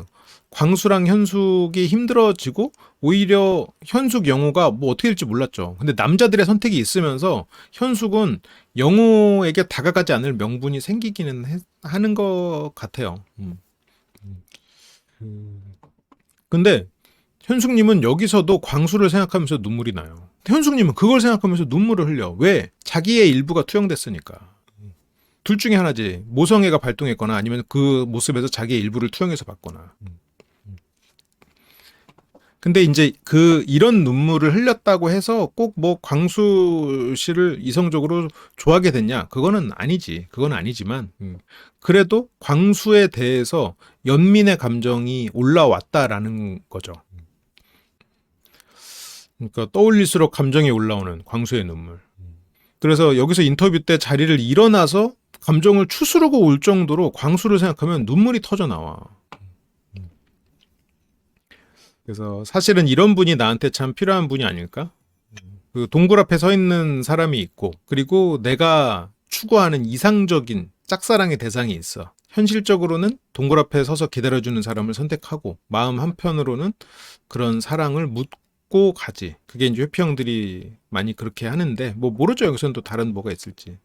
광수랑 현숙이 힘들어지고 오히려 현숙 영호가 뭐 어떻게 될지 몰랐죠. 근데 남자들의 선택이 있으면서 현숙은 영호에게 다가가지 않을 명분이 생기기는 하는 것 같아요. 근데 현숙님은 여기서도 광수를 생각하면서 눈물이 나요. 현숙님은 그걸 생각하면서 눈물을 흘려. 왜? 자기의 일부가 투영됐으니까. 둘 중에 하나지. 모성애가 발동했거나 아니면 그 모습에서 자기의 일부를 투영해서 봤거나. 근데 이제 이런 눈물을 흘렸다고 해서 꼭 뭐 광수 씨를 이성적으로 좋아하게 됐냐? 그거는 아니지. 그건 아니지만 그래도 광수에 대해서 연민의 감정이 올라왔다라는 거죠. 그러니까 떠올릴수록 감정이 올라오는 광수의 눈물. 그래서 여기서 인터뷰 때 자리를 일어나서 감정을 추스르고 올 정도로 광수를 생각하면 눈물이 터져 나와. 그래서 사실은 이런 분이 나한테 참 필요한 분이 아닐까? 그 동굴 앞에 서 있는 사람이 있고, 그리고 내가 추구하는 이상적인 짝사랑의 대상이 있어. 현실적으로는 동굴 앞에 서서 기다려주는 사람을 선택하고, 마음 한편으로는 그런 사랑을 묻고 가지. 그게 이제 회피형들이 많이 그렇게 하는데, 뭐 모르죠. 여기서는 또 다른 뭐가 있을지.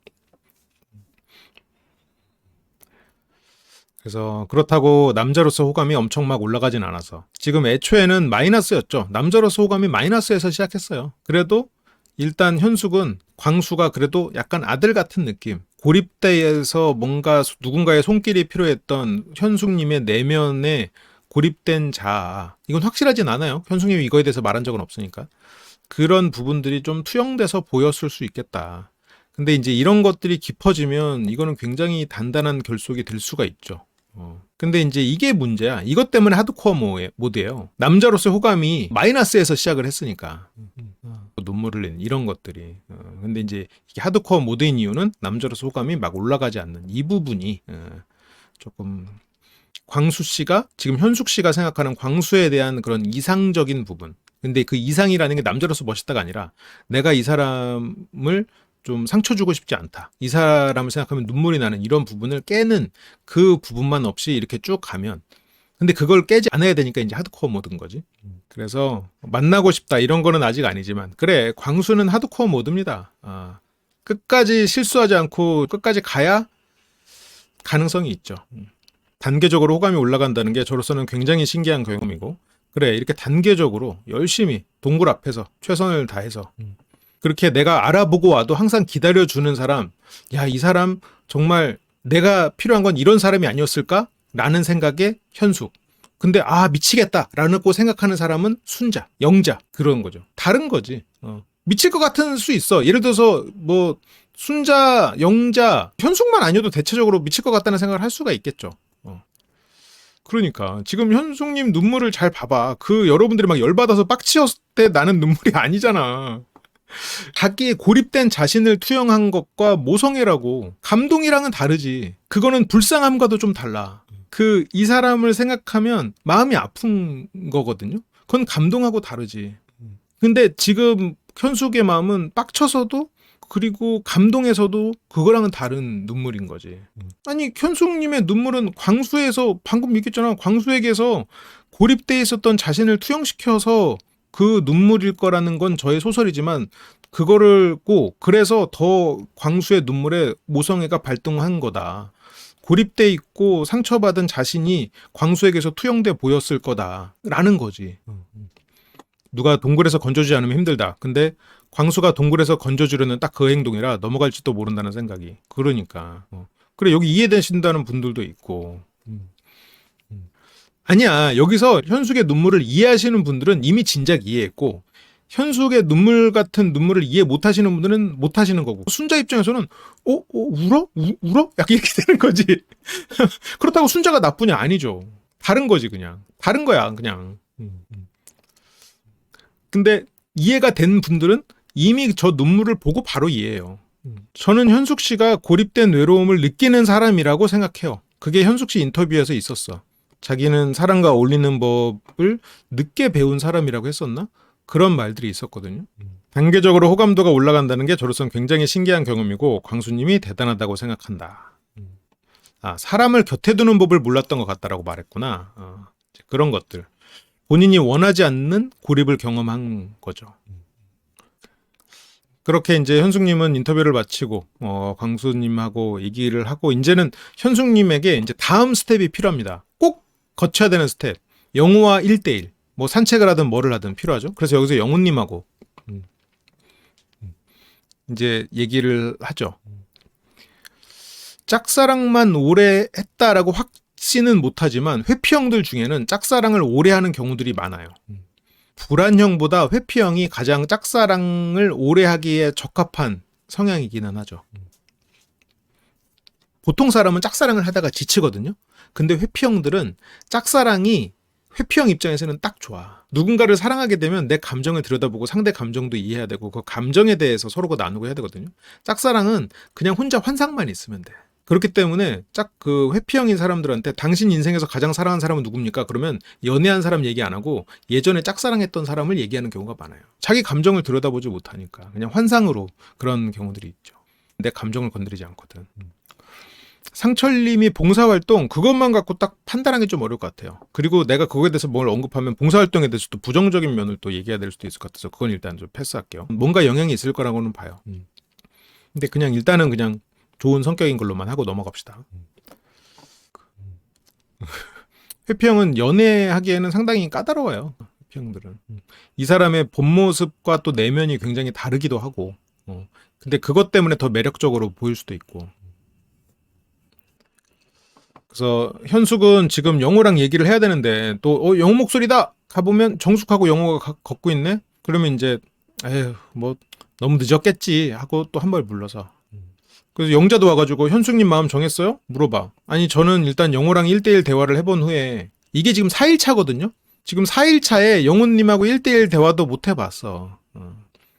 그래서 그렇다고 남자로서 호감이 엄청 막 올라가진 않아서 지금 애초에는 마이너스였죠. 남자로서 호감이 마이너스에서 시작했어요. 그래도 일단 현숙은 광수가 그래도 약간 아들 같은 느낌. 고립대에서 뭔가 누군가의 손길이 필요했던 현숙님의 내면에 고립된 자아. 이건 확실하진 않아요. 현숙님이 이거에 대해서 말한 적은 없으니까. 그런 부분들이 좀 투영돼서 보였을 수 있겠다. 근데 이제 이런 것들이 깊어지면 이거는 굉장히 단단한 결속이 될 수가 있죠. 근데 이제 이게 문제야. 이것 때문에 하드코어 모드예요. 남자로서 호감이 마이너스에서 시작을 했으니까. 눈물을 내는 이런 것들이. 근데 이제 이게 하드코어 모드인 이유는 남자로서 호감이 막 올라가지 않는 이 부분이 조금 광수 씨가 지금 현숙 씨가 생각하는 광수에 대한 그런 이상적인 부분. 근데 그 이상이라는 게 남자로서 멋있다가 아니라 내가 이 사람을 좀 상처 주고 싶지 않다. 이 사람을 생각하면 눈물이 나는 이런 부분을 깨는 그 부분만 없이 이렇게 쭉 가면 근데 그걸 깨지 않아야 되니까 이제 하드코어 모드인 거지. 그래서 만나고 싶다 이런 거는 아직 아니지만 그래 광수는 하드코어 모드입니다. 끝까지 실수하지 않고 끝까지 가야 가능성이 있죠. 단계적으로 호감이 올라간다는 게 저로서는 굉장히 신기한 경험이고 그래 이렇게 단계적으로 열심히 동굴 앞에서 최선을 다해서 그렇게 내가 알아보고 와도 항상 기다려주는 사람, 야, 이 사람 정말 내가 필요한 건 이런 사람이 아니었을까? 라는 생각에 현숙. 근데 미치겠다 라고 생각하는 사람은 순자, 영자 그런 거죠. 다른 거지. 미칠 것 같은 수 있어. 예를 들어서 뭐 순자, 영자, 현숙만 아니어도 대체적으로 미칠 것 같다는 생각을 할 수가 있겠죠. 그러니까 지금 현숙님 눈물을 잘 봐봐. 여러분들이 막 열받아서 빡치었을 때 나는 눈물이 아니잖아. 자기의 고립된 자신을 투영한 것과 모성애라고 감동이랑은 다르지. 그거는 불쌍함과도 좀 달라. 이 사람을 생각하면 마음이 아픈 거거든요. 그건 감동하고 다르지. 근데 지금 현숙의 마음은 빡쳐서도 그리고 감동에서도 그거랑은 다른 눈물인 거지. 아니 현숙님의 눈물은 광수에서 방금 얘기했잖아. 광수에게서 고립돼 있었던 자신을 투영시켜서 그 눈물일 거라는 건 저의 소설이지만 그거를 꼭 그래서 더 광수의 눈물에 모성애가 발동한 거다. 고립돼 있고 상처받은 자신이 광수에게서 투영돼 보였을 거다라는 거지. 누가 동굴에서 건져주지 않으면 힘들다. 근데 광수가 동굴에서 건져주려는 딱 그 행동이라 넘어갈지도 모른다는 생각이. 그러니까 그래 여기 이해되신다는 분들도 있고 아니야. 여기서 현숙의 눈물을 이해하시는 분들은 이미 진작 이해했고 현숙의 눈물 같은 눈물을 이해 못하시는 분들은 못하시는 거고 순자 입장에서는 울어? 울어? 약간 이렇게 되는 거지. 그렇다고 순자가 나쁘냐? 아니죠. 다른 거지 그냥. 다른 거야 그냥. 근데 이해가 된 분들은 이미 저 눈물을 보고 바로 이해해요. 저는 현숙 씨가 고립된 외로움을 느끼는 사람이라고 생각해요. 그게 현숙 씨 인터뷰에서 있었어. 자기는 사람과 어울리는 법을 늦게 배운 사람이라고 했었나? 그런 말들이 있었거든요. 단계적으로 호감도가 올라간다는 게 저로서는 굉장히 신기한 경험이고 광수님이 대단하다고 생각한다. 사람을 곁에 두는 법을 몰랐던 것 같다라고 말했구나. 그런 것들. 본인이 원하지 않는 고립을 경험한 거죠. 그렇게 이제 현숙님은 인터뷰를 마치고 광수님하고 얘기를 하고 이제는 현숙님에게 이제 다음 스텝이 필요합니다. 꼭 거쳐야 되는 스텝. 영우와 1대1. 뭐 산책을 하든 뭐를 하든 필요하죠. 그래서 여기서 영우님하고 이제 얘기를 하죠. 짝사랑만 오래 했다라고 확신은 못하지만 회피형들 중에는 짝사랑을 오래 하는 경우들이 많아요. 불안형보다 회피형이 가장 짝사랑을 오래 하기에 적합한 성향이기는 하죠. 보통 사람은 짝사랑을 하다가 지치거든요. 근데 회피형들은 짝사랑이 회피형 입장에서는 딱 좋아. 누군가를 사랑하게 되면 내 감정을 들여다보고 상대 감정도 이해해야 되고 그 감정에 대해서 서로가 나누고 해야 되거든요. 짝사랑은 그냥 혼자 환상만 있으면 돼. 그렇기 때문에 그 회피형인 사람들한테 당신 인생에서 가장 사랑하는 사람은 누굽니까? 그러면 연애한 사람 얘기 안 하고 예전에 짝사랑했던 사람을 얘기하는 경우가 많아요. 자기 감정을 들여다보지 못하니까 그냥 환상으로 그런 경우들이 있죠. 내 감정을 건드리지 않거든. 상철님이 봉사활동 그것만 갖고 딱 판단하기 좀 어려울 것 같아요. 그리고 내가 그거에 대해서 뭘 언급하면 봉사활동에 대해서 또 부정적인 면을 또 얘기해야 될 수도 있을 것 같아서 그건 일단 좀 패스할게요. 뭔가 영향이 있을 거라고는 봐요. 근데 그냥 일단은 그냥 좋은 성격인 걸로만 하고 넘어갑시다. 회피형은 연애하기에는 상당히 까다로워요. 회피형들은. 이 사람의 본 모습과 또 내면이 굉장히 다르기도 하고 근데 그것 때문에 더 매력적으로 보일 수도 있고 그래서 현숙은 지금 영호랑 얘기를 해야 되는데 또 영호 목소리다! 가보면 정숙하고 영호가 걷고 있네? 그러면 이제 에휴 뭐 너무 늦었겠지 하고 또 한 번 불러서 그래서 영자도 와가지고 현숙님 마음 정했어요? 물어봐. 아니 저는 일단 영호랑 1대1 대화를 해본 후에 이게 지금 4일차거든요? 지금 4일차에 영호님하고 1대1 대화도 못 해봤어.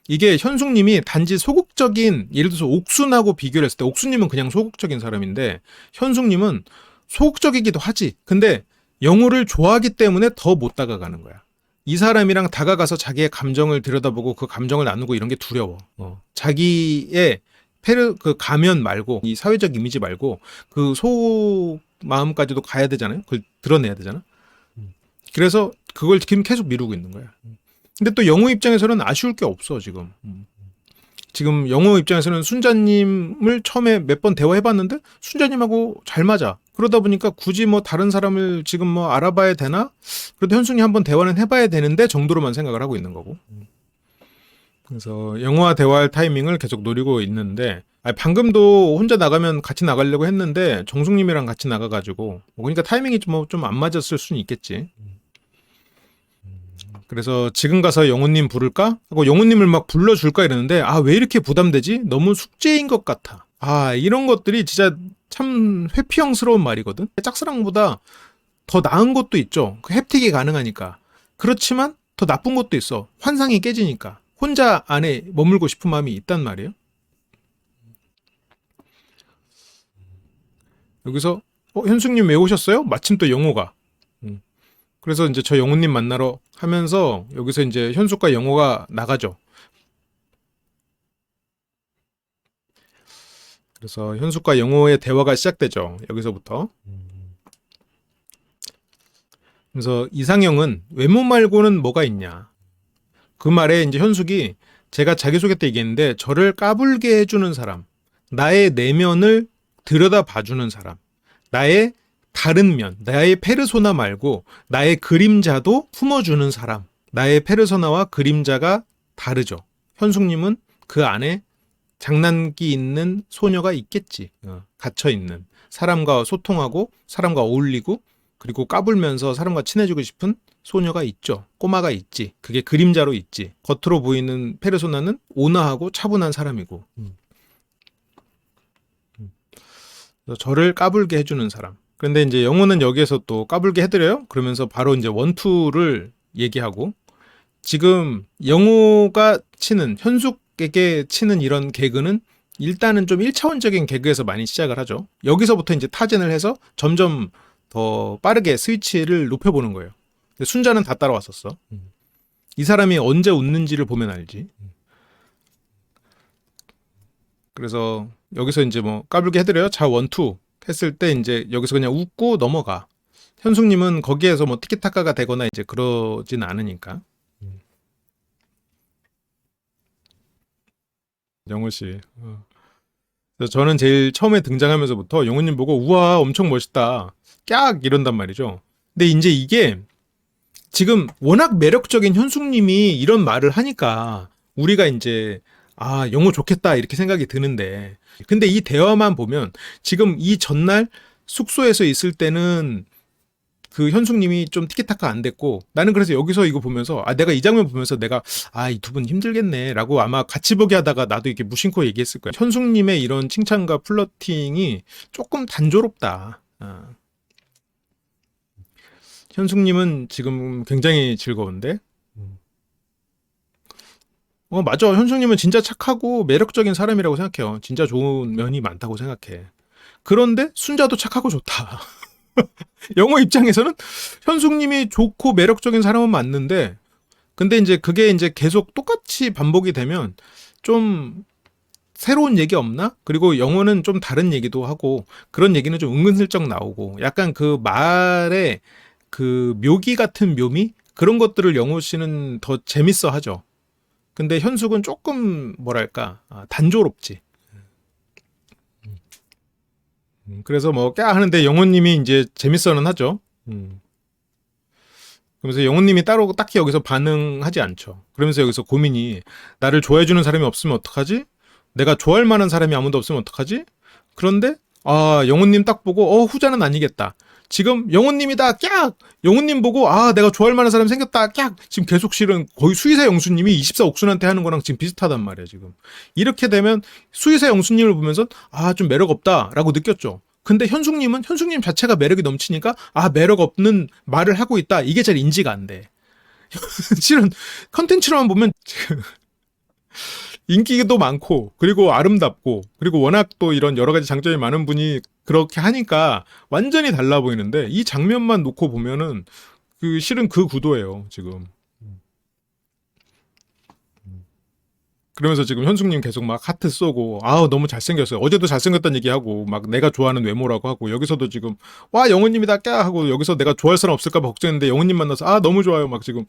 이게 현숙님이 단지 소극적인 예를 들어서 옥순하고 비교를 했을 때 옥순님은 그냥 소극적인 사람인데 현숙님은 소극적이기도 하지. 근데 영호를 좋아하기 때문에 더 못 다가가는 거야. 이 사람이랑 다가가서 자기의 감정을 들여다보고 그 감정을 나누고 이런 게 두려워. 자기의 그 가면 말고 이 사회적 이미지 말고 그 속마음까지도 가야 되잖아요. 그걸 드러내야 되잖아. 그래서 그걸 지금 계속 미루고 있는 거야. 근데 또 영호 입장에서는 아쉬울 게 없어 지금. 지금 영호 입장에서는 순자님을 처음에 몇 번 대화해봤는데 순자님하고 잘 맞아. 그러다 보니까 굳이 뭐 다른 사람을 지금 뭐 알아봐야 되나? 그래도 현숙이 한번 대화는 해봐야 되는데 정도로만 생각을 하고 있는 거고. 그래서 영호와 대화할 타이밍을 계속 노리고 있는데 방금도 혼자 나가면 같이 나가려고 했는데 정숙님이랑 같이 나가가지고 그러니까 타이밍이 좀 안 맞았을 수는 있겠지. 그래서 지금 가서 영호님 부를까? 하고 영호님을 막 불러줄까 이러는데 왜 이렇게 부담되지? 너무 숙제인 것 같아. 이런 것들이 진짜 참 회피형스러운 말이거든. 짝사랑보다 더 나은 것도 있죠. 그 햅틱이 가능하니까. 그렇지만 더 나쁜 것도 있어. 환상이 깨지니까. 혼자 안에 머물고 싶은 마음이 있단 말이에요. 여기서 현숙님 왜 오셨어요? 마침 또 영호가. 그래서 이제 저 영호님 만나러 하면서 여기서 이제 현숙과 영호가 나가죠. 그래서 현숙과 영호의 대화가 시작되죠. 여기서부터. 그래서 이상형은 외모 말고는 뭐가 있냐. 그 말에 이제 현숙이 제가 자기소개 때 얘기했는데 저를 까불게 해주는 사람, 나의 내면을 들여다봐주는 사람, 나의 다른 면, 나의 페르소나 말고 나의 그림자도 품어주는 사람, 나의 페르소나와 그림자가 다르죠. 현숙님은 그 안에 장난기 있는 소녀가 있겠지. 갇혀있는 사람과 소통하고 사람과 어울리고 그리고 까불면서 사람과 친해지고 싶은 소녀가 있죠. 꼬마가 있지. 그게 그림자로 있지. 겉으로 보이는 페르소나는 온화하고 차분한 사람이고 저를 까불게 해주는 사람. 그런데 이제 영호는 여기에서 또 까불게 해드려요. 그러면서 바로 이제 원투를 얘기하고 지금 영호가 치는 현숙에게 치는 이런 개그는 일단은 좀 1차원적인 개그에서 많이 시작을 하죠. 여기서부터 이제 타진을 해서 점점 더 빠르게 스위치를 높여보는 거예요. 근데 순자는 다 따라왔었어. 이 사람이 언제 웃는지를 보면 알지. 그래서 여기서 이제 뭐 까불게 해드려요. 자, 원투 했을 때 이제 여기서 그냥 웃고 넘어가. 현숙님은 거기에서 뭐 티키타카가 되거나 이제 그러진 않으니까. 영호 씨. 그래서 저는 제일 처음에 등장하면서부터 영호님 보고 우와 엄청 멋있다. 깍 이런단 말이죠. 근데 이제 이게 지금 워낙 매력적인 현숙님이 이런 말을 하니까 우리가 이제 아, 영호 좋겠다 이렇게 생각이 드는데 근데 이 대화만 보면 지금 이 전날 숙소에서 있을 때는 그 현숙님이 좀 티키타카 안 됐고 나는 그래서 여기서 이거 보면서 아 내가 이 장면 보면서 내가 아 이 두 분 힘들겠네라고 아마 같이 보기 하다가 나도 이렇게 무심코 얘기했을 거야. 현숙님의 이런 칭찬과 플러팅이 조금 단조롭다. 현숙님은 지금 굉장히 즐거운데 맞아. 현숙님은 진짜 착하고 매력적인 사람이라고 생각해요. 진짜 좋은 면이 많다고 생각해. 그런데 순자도 착하고 좋다. 영호 입장에서는 현숙님이 좋고 매력적인 사람은 맞는데, 근데 이제 그게 이제 계속 똑같이 반복이 되면 좀 새로운 얘기 없나? 그리고 영호는 좀 다른 얘기도 하고, 그런 얘기는 좀 은근슬쩍 나오고, 약간 그 말에 그 묘기 같은 묘미? 그런 것들을 영호 씨는 더 재밌어 하죠. 근데 현숙은 조금 뭐랄까 단조롭지. 그래서 뭐 까 하는데 영호님이 이제 재밌어는 하죠. 그러면서 영호님이 따로 딱히 여기서 반응하지 않죠. 그러면서 여기서 고민이 나를 좋아해주는 사람이 없으면 어떡하지? 내가 좋아할 만한 사람이 아무도 없으면 어떡하지? 그런데 아 영호님 딱 보고 후자는 아니겠다. 지금 영호님이다 깍! 영호님 보고 아 내가 좋아할 만한 사람 생겼다 깍! 지금 계속 실은 거의 수의사 영수님이 24옥순한테 하는 거랑 지금 비슷하단 말이야 지금. 이렇게 되면 수의사 영수님을 보면서 아 좀 매력 없다라고 느꼈죠. 근데 현숙님 자체가 매력이 넘치니까 아 매력 없는 말을 하고 있다 이게 잘 인지가 안 돼. 실은 컨텐츠로만 보면 인기도 많고 그리고 아름답고 그리고 워낙 또 이런 여러 가지 장점이 많은 분이 그렇게 하니까 완전히 달라 보이는데 이 장면만 놓고 보면은 그 실은 그 구도예요 지금. 그러면서 지금 현숙님 계속 막 하트 쏘고 아우 너무 잘생겼어요. 어제도 잘생겼다는 얘기하고 막 내가 좋아하는 외모라고 하고 여기서도 지금 와 영호님이다 까 하고 여기서 내가 좋아할 사람 없을까 봐 걱정했는데 영호님 만나서 아 너무 좋아요 막 지금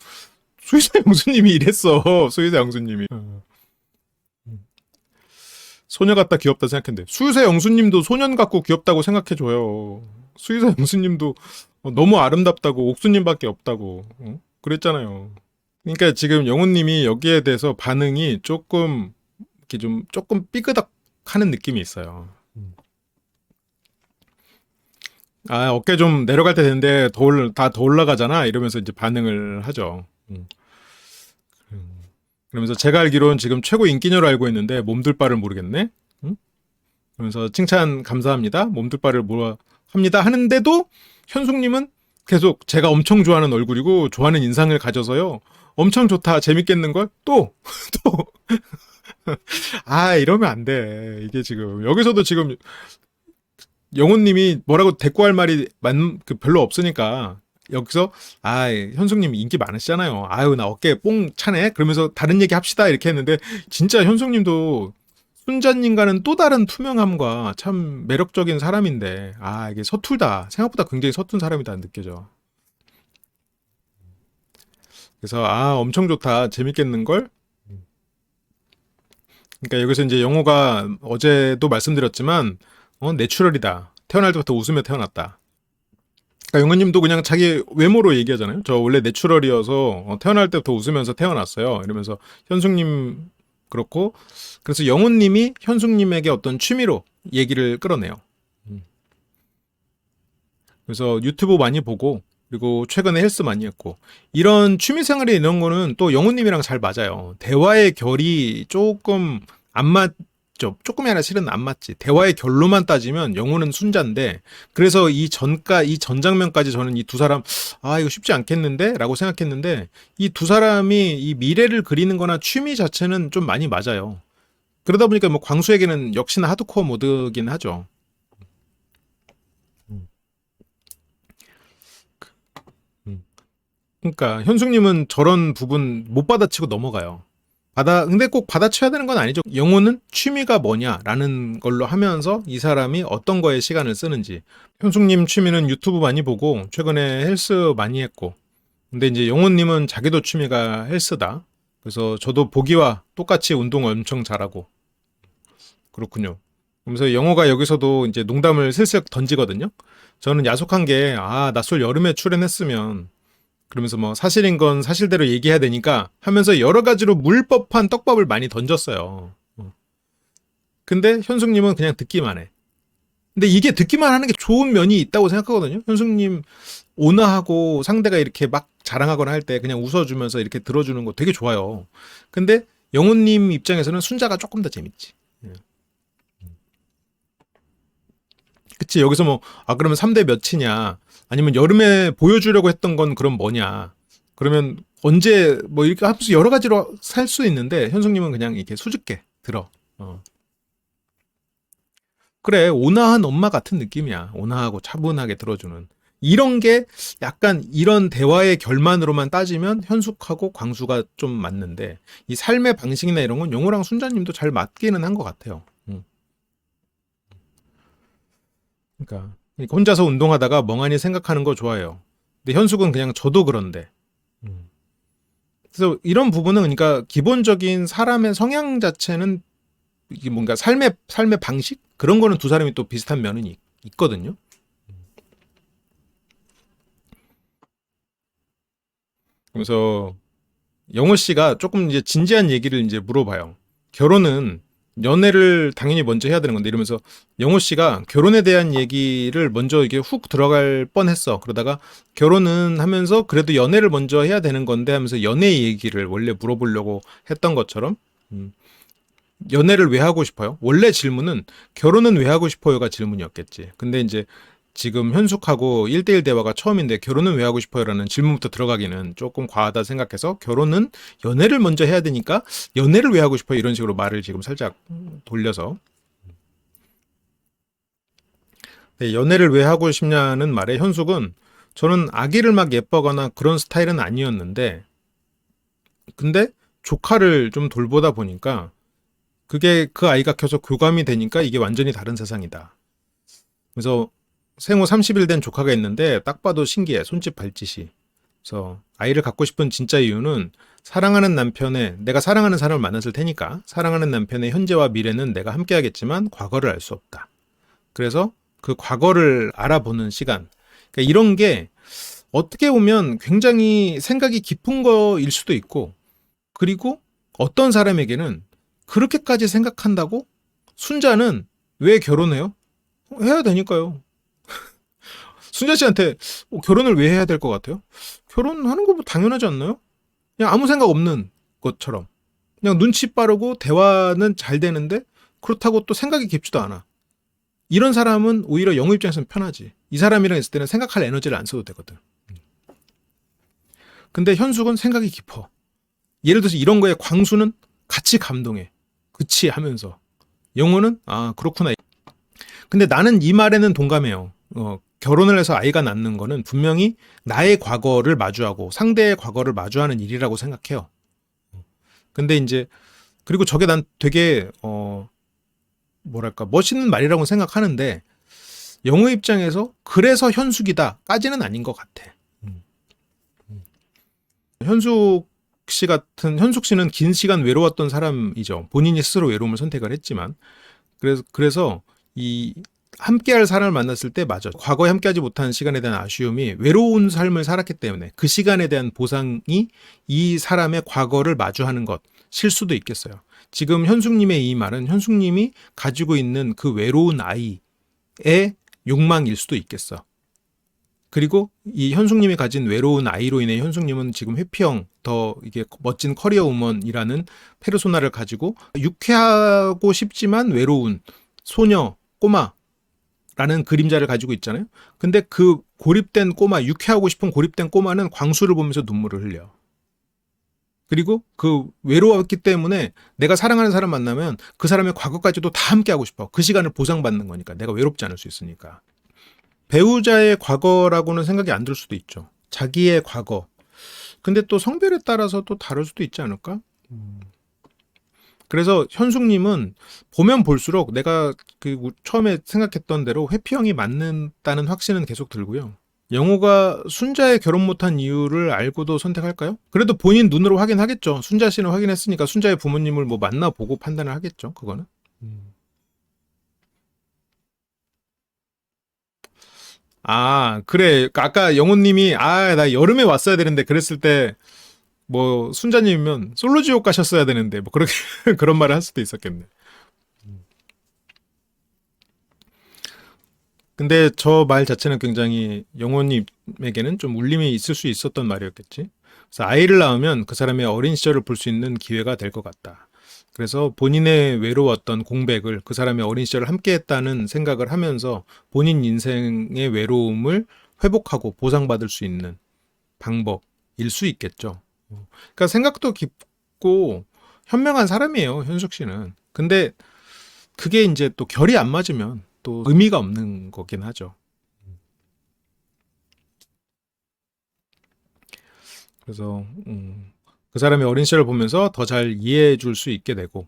수의사 영수님이 이랬어. 수의사 영수님이 소녀 같다 귀엽다 생각했는데 수의사 영수님도 소년 같고 귀엽다고 생각해줘요. 수의사 영수님도 너무 아름답다고 옥수님밖에 없다고 그랬잖아요. 그러니까 지금 영훈님이 여기에 대해서 반응이 조금 이렇게 좀 조금 삐그덕하는 느낌이 있어요. 아 어깨 좀 내려갈 때 되는데 다 더 올라가잖아 이러면서 이제 반응을 하죠. 그러면서 제가 알기로는 지금 최고 인기녀로 알고 있는데 몸둘 바를 모르겠네. 그러면서 칭찬 감사합니다. 몸둘 바를 뭐라 합니다. 하는데도 현숙님은 계속 제가 엄청 좋아하는 얼굴이고 좋아하는 인상을 가져서요. 엄청 좋다. 재밌겠는걸? 또! 또! 아, 이러면 안 돼. 이게 지금. 여기서도 지금 영호님이 뭐라고 대꾸할 말이 별로 없으니까 여기서 아 현숙님 인기 많으시잖아요. 아유 나 어깨 뽕 차네. 그러면서 다른 얘기 합시다 이렇게 했는데 진짜 현숙님도 순자님과는 또 다른 투명함과 참 매력적인 사람인데 아 이게 서툴다. 생각보다 굉장히 서툰 사람이다 느껴져. 그래서 아 엄청 좋다. 재밌겠는걸? 그러니까 여기서 이제 영호가 어제도 말씀드렸지만 내추럴이다. 태어날 때부터 웃으며 태어났다. 그러니까 영호님도 그냥 자기 외모로 얘기하잖아요. 저 원래 내추럴이어서 태어날 때부터 웃으면서 태어났어요. 이러면서 현숙님 그렇고 그래서 영호님이 현숙님에게 어떤 취미로 얘기를 끌어내요. 그래서 유튜브 많이 보고 그리고 최근에 헬스 많이 했고 이런 취미생활이 이런 거는 또 영호님이랑 잘 맞아요. 대화의 결이 조금 안 맞죠. 조금이 아니라 실은 안 맞지. 대화의 결로만 따지면 영호는 순자인데 그래서 이 전 장면까지 저는 이 두 사람 아 이거 쉽지 않겠는데 라고 생각했는데 이 두 사람이 이 미래를 그리는 거나 취미 자체는 좀 많이 맞아요. 그러다 보니까 뭐 광수에게는 역시나 하드코어 모드긴 하죠. 그러니까 현숙님은 저런 부분 못 받아치고 넘어가요. 근데 꼭 받아쳐야 되는 건 아니죠. 영호는 취미가 뭐냐라는 걸로 하면서 이 사람이 어떤 거에 시간을 쓰는지. 현숙님 취미는 유튜브 많이 보고 최근에 헬스 많이 했고, 근데 이제 영호님은 자기도 취미가 헬스다. 그래서 저도 보기와 똑같이 운동 엄청 잘하고. 그렇군요. 그러면서 영호가 여기서도 이제 농담을 슬슬 던지거든요. 저는 야속한 게, 낮술 여름에 출연했으면, 그러면서 뭐 사실인 건 사실대로 얘기해야 되니까 하면서 여러 가지로 물법한 떡밥을 많이 던졌어요. 근데 현숙님은 그냥 듣기만 해. 근데 이게 듣기만 하는 게 좋은 면이 있다고 생각하거든요. 현숙님 온화하고 상대가 이렇게 막 자랑하거나 할 때 그냥 웃어주면서 이렇게 들어주는 거 되게 좋아요. 근데 영호님 입장에서는 순자가 조금 더 재밌지. 예. 그치, 여기서 뭐, 그러면 3대 몇이냐, 아니면 여름에 보여주려고 했던 건 그럼 뭐냐, 그러면 언제, 뭐, 이렇게 하면서 여러 가지로 살 수 있는데, 현숙님은 그냥 이렇게 수줍게 들어. 그래, 온화한 엄마 같은 느낌이야. 온화하고 차분하게 들어주는. 이런 게 약간 이런 대화의 결만으로만 따지면 현숙하고 광수가 좀 맞는데, 이 삶의 방식이나 이런 건 영호랑 순자님도 잘 맞기는 한 것 같아요. 그러니까 혼자서 운동하다가 멍하니 생각하는 거 좋아해요. 근데 현숙은 그냥 저도 그런데. 그래서 이런 부분은 그러니까 기본적인 사람의 성향 자체는 이게 뭔가 삶의 방식 그런 거는 두 사람이 또 비슷한 면은 있거든요. 그래서 영호 씨가 조금 이제 진지한 얘기를 이제 물어봐요. 결혼은 연애를 당연히 먼저 해야 되는 건데 이러면서 영호 씨가 결혼에 대한 얘기를 먼저 이게 훅 들어갈 뻔했어. 그러다가 결혼은 하면서 그래도 연애를 먼저 해야 되는 건데 하면서 연애 얘기를 원래 물어보려고 했던 것처럼 연애를 왜 하고 싶어요? 원래 질문은 결혼은 왜 하고 싶어요가 질문이었겠지. 근데 이제 지금 현숙하고 1대1 대화가 처음인데 결혼은 왜 하고 싶어요라는 질문부터 들어가기는 조금 과하다 생각해서 결혼은 연애를 먼저 해야 되니까 연애를 왜 하고 싶어요 이런 식으로 말을 지금 살짝 돌려서 네, 연애를 왜 하고 싶냐는 말에 현숙은 저는 아기를 막 예뻐거나 그런 스타일은 아니었는데 근데 조카를 좀 돌보다 보니까 그게 그 아이가 계속 교감이 되니까 이게 완전히 다른 세상이다. 그래서 생후 30일 된 조카가 있는데 딱 봐도 신기해. 손짓 발짓이. 그래서 아이를 갖고 싶은 진짜 이유는 사랑하는 남편의 내가 사랑하는 사람을 만났을 테니까 사랑하는 남편의 현재와 미래는 내가 함께 하겠지만 과거를 알 수 없다. 그래서 그 과거를 알아보는 시간. 그러니까 이런 게 어떻게 보면 굉장히 생각이 깊은 거일 수도 있고 그리고 어떤 사람에게는 그렇게까지 생각한다고? 순자는 왜 결혼해요? 해야 되니까요. 순자 씨한테 결혼을 왜 해야 될 것 같아요? 결혼하는 거 뭐 당연하지 않나요? 그냥 아무 생각 없는 것처럼. 그냥 눈치 빠르고 대화는 잘 되는데 그렇다고 또 생각이 깊지도 않아. 이런 사람은 오히려 영어 입장에서는 편하지. 이 사람이랑 있을 때는 생각할 에너지를 안 써도 되거든. 근데 현숙은 생각이 깊어. 예를 들어서 이런 거에 광수는 같이 감동해. 그치 하면서. 영어는 그렇구나. 근데 나는 이 말에는 동감해요. 결혼을 해서 아이가 낳는 거는 분명히 나의 과거를 마주하고 상대의 과거를 마주하는 일이라고 생각해요. 근데 이제 그리고 저게 난 되게 뭐랄까 멋있는 말이라고 생각하는데 영어 입장에서 그래서 현숙이다까지는 아닌 것 같아. 현숙 씨는 긴 시간 외로웠던 사람이죠. 본인이 스스로 외로움을 선택을 했지만 그래서 이 함께할 사람을 만났을 때 맞아. 과거에 함께하지 못한 시간에 대한 아쉬움이 외로운 삶을 살았기 때문에 그 시간에 대한 보상이 이 사람의 과거를 마주하는 것일 수도 있겠어요. 지금 현숙님의 이 말은 현숙님이 가지고 있는 그 외로운 아이의 욕망일 수도 있겠어. 그리고 이 현숙님이 가진 외로운 아이로 인해 현숙님은 지금 회피형 더 이게 멋진 커리어 우먼이라는 페르소나를 가지고 유쾌하고 싶지만 외로운 소녀, 꼬마라는 그림자를 가지고 있잖아요. 근데 그 고립된 꼬마, 유쾌하고 싶은 고립된 꼬마는 광수를 보면서 눈물을 흘려. 그리고 그 외로웠기 때문에 내가 사랑하는 사람 만나면 그 사람의 과거까지도 다 함께 하고 싶어. 그 시간을 보상받는 거니까. 내가 외롭지 않을 수 있으니까. 배우자의 과거라고는 생각이 안 들 수도 있죠. 자기의 과거. 근데 또 성별에 따라서 또 다를 수도 있지 않을까? 그래서 현숙님은 보면 볼수록 내가 처음에 생각했던 대로 회피형이 맞는다는 확신은 계속 들고요. 영호가 순자의 결혼 못한 이유를 알고도 선택할까요? 그래도 본인 눈으로 확인하겠죠. 순자 씨는 확인했으니까 순자의 부모님을 뭐 만나보고 판단을 하겠죠. 그거는. 아, 그래. 아까 영호님이 나 여름에 왔어야 되는데 그랬을 때 뭐 순자님이면 솔로지옥 가셨어야 되는데 뭐 그렇게 그런 말을 할 수도 있었겠네. 근데 저 말 자체는 굉장히 영호님에게는 좀 울림이 있을 수 있었던 말이었겠지. 그래서 아이를 낳으면 그 사람의 어린 시절을 볼 수 있는 기회가 될 것 같다. 그래서 본인의 외로웠던 공백을 그 사람의 어린 시절을 함께했다는 생각을 하면서 본인 인생의 외로움을 회복하고 보상받을 수 있는 방법일 수 있겠죠. 그러니까 생각도 깊고 현명한 사람이에요, 현숙 씨는. 근데 그게 이제 또 결이 안 맞으면 또 의미가 없는 거긴 하죠. 그래서 그 사람의 어린 시절을 보면서 더 잘 이해해 줄 수 있게 되고,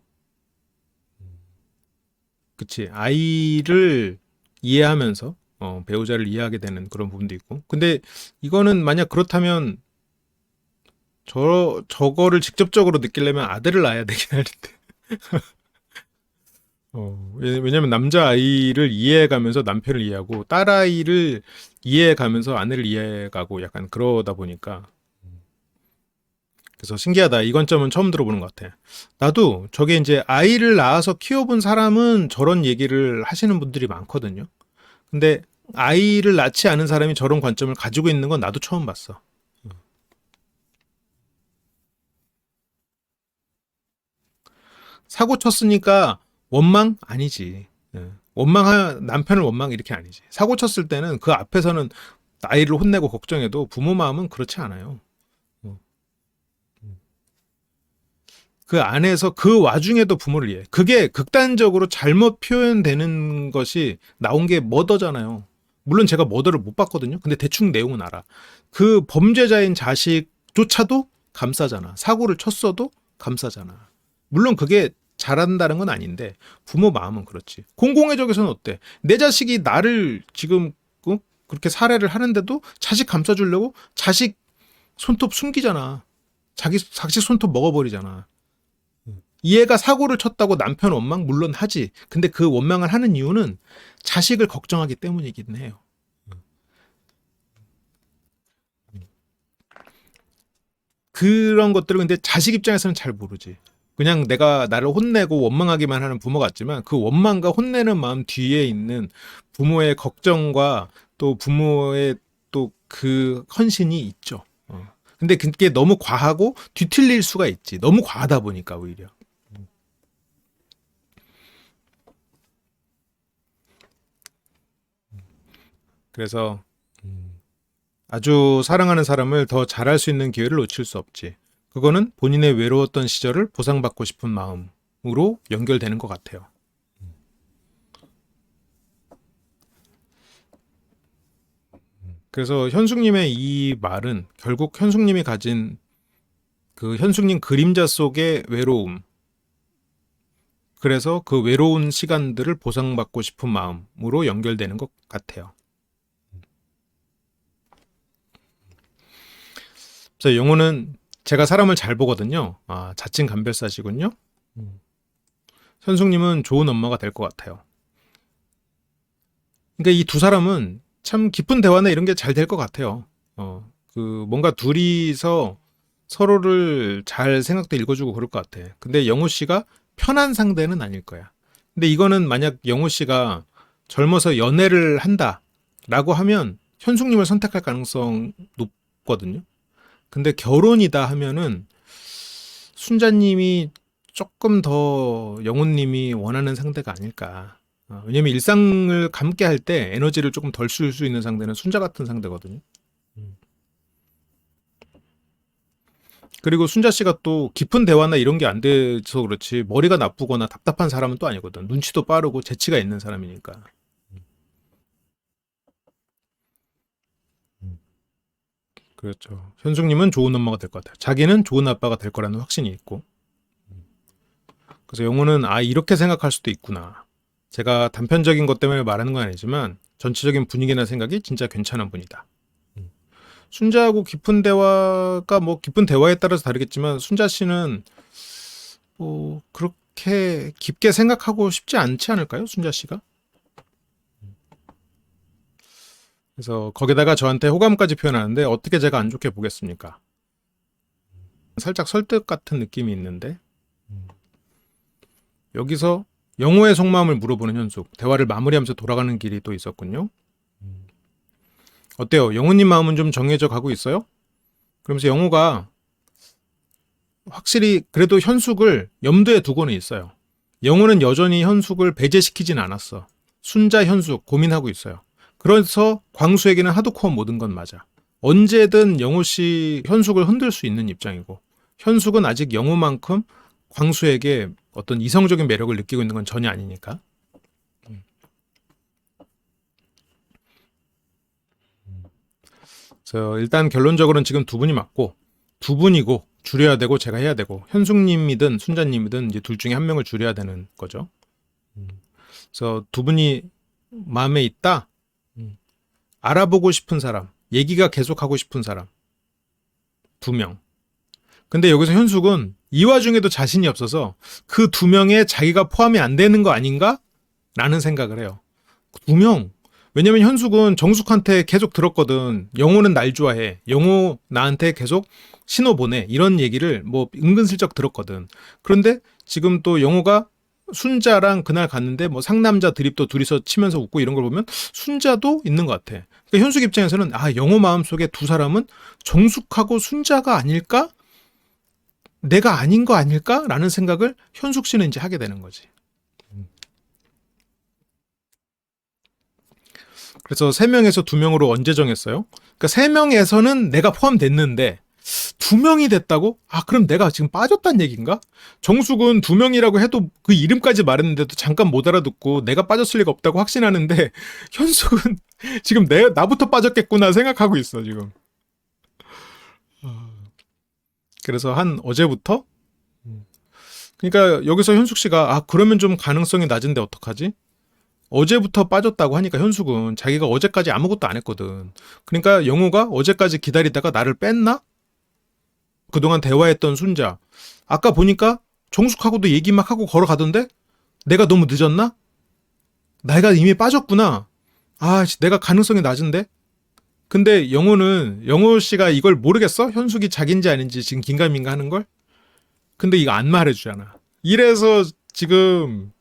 그치, 아이를 이해하면서 배우자를 이해하게 되는 그런 부분도 있고. 근데 이거는 만약 그렇다면 저거를 직접적으로 느끼려면 아들을 낳아야 되긴 하는데. 왜냐면 남자아이를 이해해가면서 남편을 이해하고 딸아이를 이해해가면서 아내를 이해해가고 약간 그러다 보니까 그래서 신기하다. 이 관점은 처음 들어보는 것 같아. 나도 저게 이제 아이를 낳아서 키워본 사람은 저런 얘기를 하시는 분들이 많거든요. 근데 아이를 낳지 않은 사람이 저런 관점을 가지고 있는 건 나도 처음 봤어. 사고 쳤으니까 원망? 아니지. 남편을 원망 이렇게 아니지. 사고 쳤을 때는 그 앞에서는 아이를 혼내고 걱정해도 부모 마음은 그렇지 않아요. 어. 그 안에서 그 와중에도 부모를 이해해. 그게 극단적으로 잘못 표현되는 것이 나온 게 머더잖아요. 물론 제가 머더를 못 봤거든요. 근데 대충 내용은 알아. 그 범죄자인 자식조차도 감싸잖아. 사고를 쳤어도 감싸잖아. 물론 그게 잘한다는 건 아닌데 부모 마음은 그렇지. 공공의 적에서는 어때? 내 자식이 나를 지금 그렇게 살해를 하는데도 자식 감싸주려고 자식 손톱 숨기잖아. 자식 손톱 먹어버리잖아. 얘가 사고를 쳤다고 남편 원망 물론 하지. 근데 그 원망을 하는 이유는 자식을 걱정하기 때문이긴 해요. 그런 것들을 근데 자식 입장에서는 잘 모르지. 그냥 내가 나를 혼내고 원망하기만 하는 부모 같지만 그 원망과 혼내는 마음 뒤에 있는 부모의 걱정과 또 부모의 또 그 헌신이 있죠. 근데 그게 너무 과하고 뒤틀릴 수가 있지. 너무 과하다 보니까 오히려. 그래서 아주 사랑하는 사람을 더 잘할 수 있는 기회를 놓칠 수 없지. 그거는 본인의 외로웠던 시절을 보상받고 싶은 마음으로 연결되는 것 같아요. 그래서 현숙님의 이 말은 결국 현숙님이 가진 그 현숙님 그림자 속의 외로움. 그래서 그 외로운 시간들을 보상받고 싶은 마음으로 연결되는 것 같아요. 그래서 영호는 제가 사람을 잘 보거든요. 자칭 감별사시군요. 현숙님은 좋은 엄마가 될 것 같아요. 그러니까 이 두 사람은 참 깊은 대화나 이런 게 잘 될 것 같아요. 뭔가 둘이서 서로를 잘 생각도 읽어주고 그럴 것 같아. 근데 영호 씨가 편한 상대는 아닐 거야. 근데 이거는 만약 영호 씨가 젊어서 연애를 한다라고 하면 현숙님을 선택할 가능성 높거든요. 근데 결혼이다 하면은 순자님이 조금 더 영호님이 원하는 상대가 아닐까. 왜냐면 일상을 함께 할 때 에너지를 조금 덜 쓸 수 있는 상대는 순자 같은 상대거든요. 음. 그리고 순자 씨가 또 깊은 대화나 이런 게 안 돼서 그렇지 머리가 나쁘거나 답답한 사람은 또 아니거든. 눈치도 빠르고 재치가 있는 사람이니까. 음. 그렇죠. 현숙님은 좋은 엄마가 될 것 같아요. 자기는 좋은 아빠가 될 거라는 확신이 있고. 그래서 영호는 이렇게 생각할 수도 있구나. 제가 단편적인 것 때문에 말하는 건 아니지만 전체적인 분위기나 생각이 진짜 괜찮은 분이다. 순자하고 깊은 대화가 뭐 깊은 대화에 따라서 다르겠지만 순자 씨는 뭐 그렇게 깊게 생각하고 싶지 않지 않을까요? 순자 씨가? 그래서 거기다가 저한테 호감까지 표현하는데 어떻게 제가 안 좋게 보겠습니까? 살짝 설득 같은 느낌이 있는데 여기서 영호의 속마음을 물어보는 현숙. 대화를 마무리하면서 돌아가는 길이 또 있었군요. 어때요? 영호님 마음은 좀 정해져 가고 있어요? 그러면서 영호가 확실히 그래도 현숙을 염두에 두고는 있어요. 영호는 여전히 현숙을 배제시키진 않았어. 순자 현숙 고민하고 있어요. 그래서 광수에게는 하드코어 모든 건 맞아. 언제든 영호 씨 현숙을 흔들 수 있는 입장이고 현숙은 아직 영호만큼 광수에게 어떤 이성적인 매력을 느끼고 있는 건 전혀 아니니까. 그래서 일단 결론적으로는 지금 두 분이 맞고 두 분이고 줄여야 되고 제가 해야 되고 현숙님이든 순자님이든 이제 둘 중에 한 명을 줄여야 되는 거죠. 그래서 두 분이 마음에 있다. 알아보고 싶은 사람, 얘기가 계속하고 싶은 사람 두 명. 근데 여기서 현숙은 이 와중에도 자신이 없어서 그 두 명에 자기가 포함이 안 되는 거 아닌가? 라는 생각을 해요. 두 명. 왜냐면 현숙은 정숙한테 계속 들었거든. 영호는 날 좋아해. 영호 나한테 계속 신호 보내. 이런 얘기를 뭐 은근슬쩍 들었거든. 그런데 지금 또 영호가 순자랑 그날 갔는데 뭐 상남자 드립도 둘이서 치면서 웃고 이런 걸 보면 순자도 있는 것 같아. 그러니까 현숙 입장에서는 영호 마음속에 두 사람은 정숙하고 순자가 아닐까? 내가 아닌 거 아닐까? 라는 생각을 현숙 씨는 이제 하게 되는 거지. 그래서 3명에서 2명으로 언제 정했어요? 그러니까 3명에서는 내가 포함됐는데 2명이 됐다고? 그럼 내가 지금 빠졌단 얘기인가? 정숙은 2명이라고 해도 그 이름까지 말했는데도 잠깐 못 알아듣고 내가 빠졌을 리가 없다고 확신하는데 현숙은 지금 나부터 빠졌겠구나 생각하고 있어 지금. 그래서 한 어제부터 그러니까 여기서 현숙 씨가 그러면 좀 가능성이 낮은데 어떡하지? 어제부터 빠졌다고 하니까 현숙은 자기가 어제까지 아무것도 안 했거든. 그러니까 영호가 어제까지 기다리다가 나를 뺐나? 그동안 대화했던 순자. 아까 보니까 정숙하고도 얘기 막 하고 걸어가던데? 내가 너무 늦었나? 내가 이미 빠졌구나. 내가 가능성이 낮은데? 근데 영호 씨가 이걸 모르겠어? 현숙이 자기인지 아닌지 지금 긴가민가 하는 걸? 근데 이거 안 말해주잖아. 이래서 지금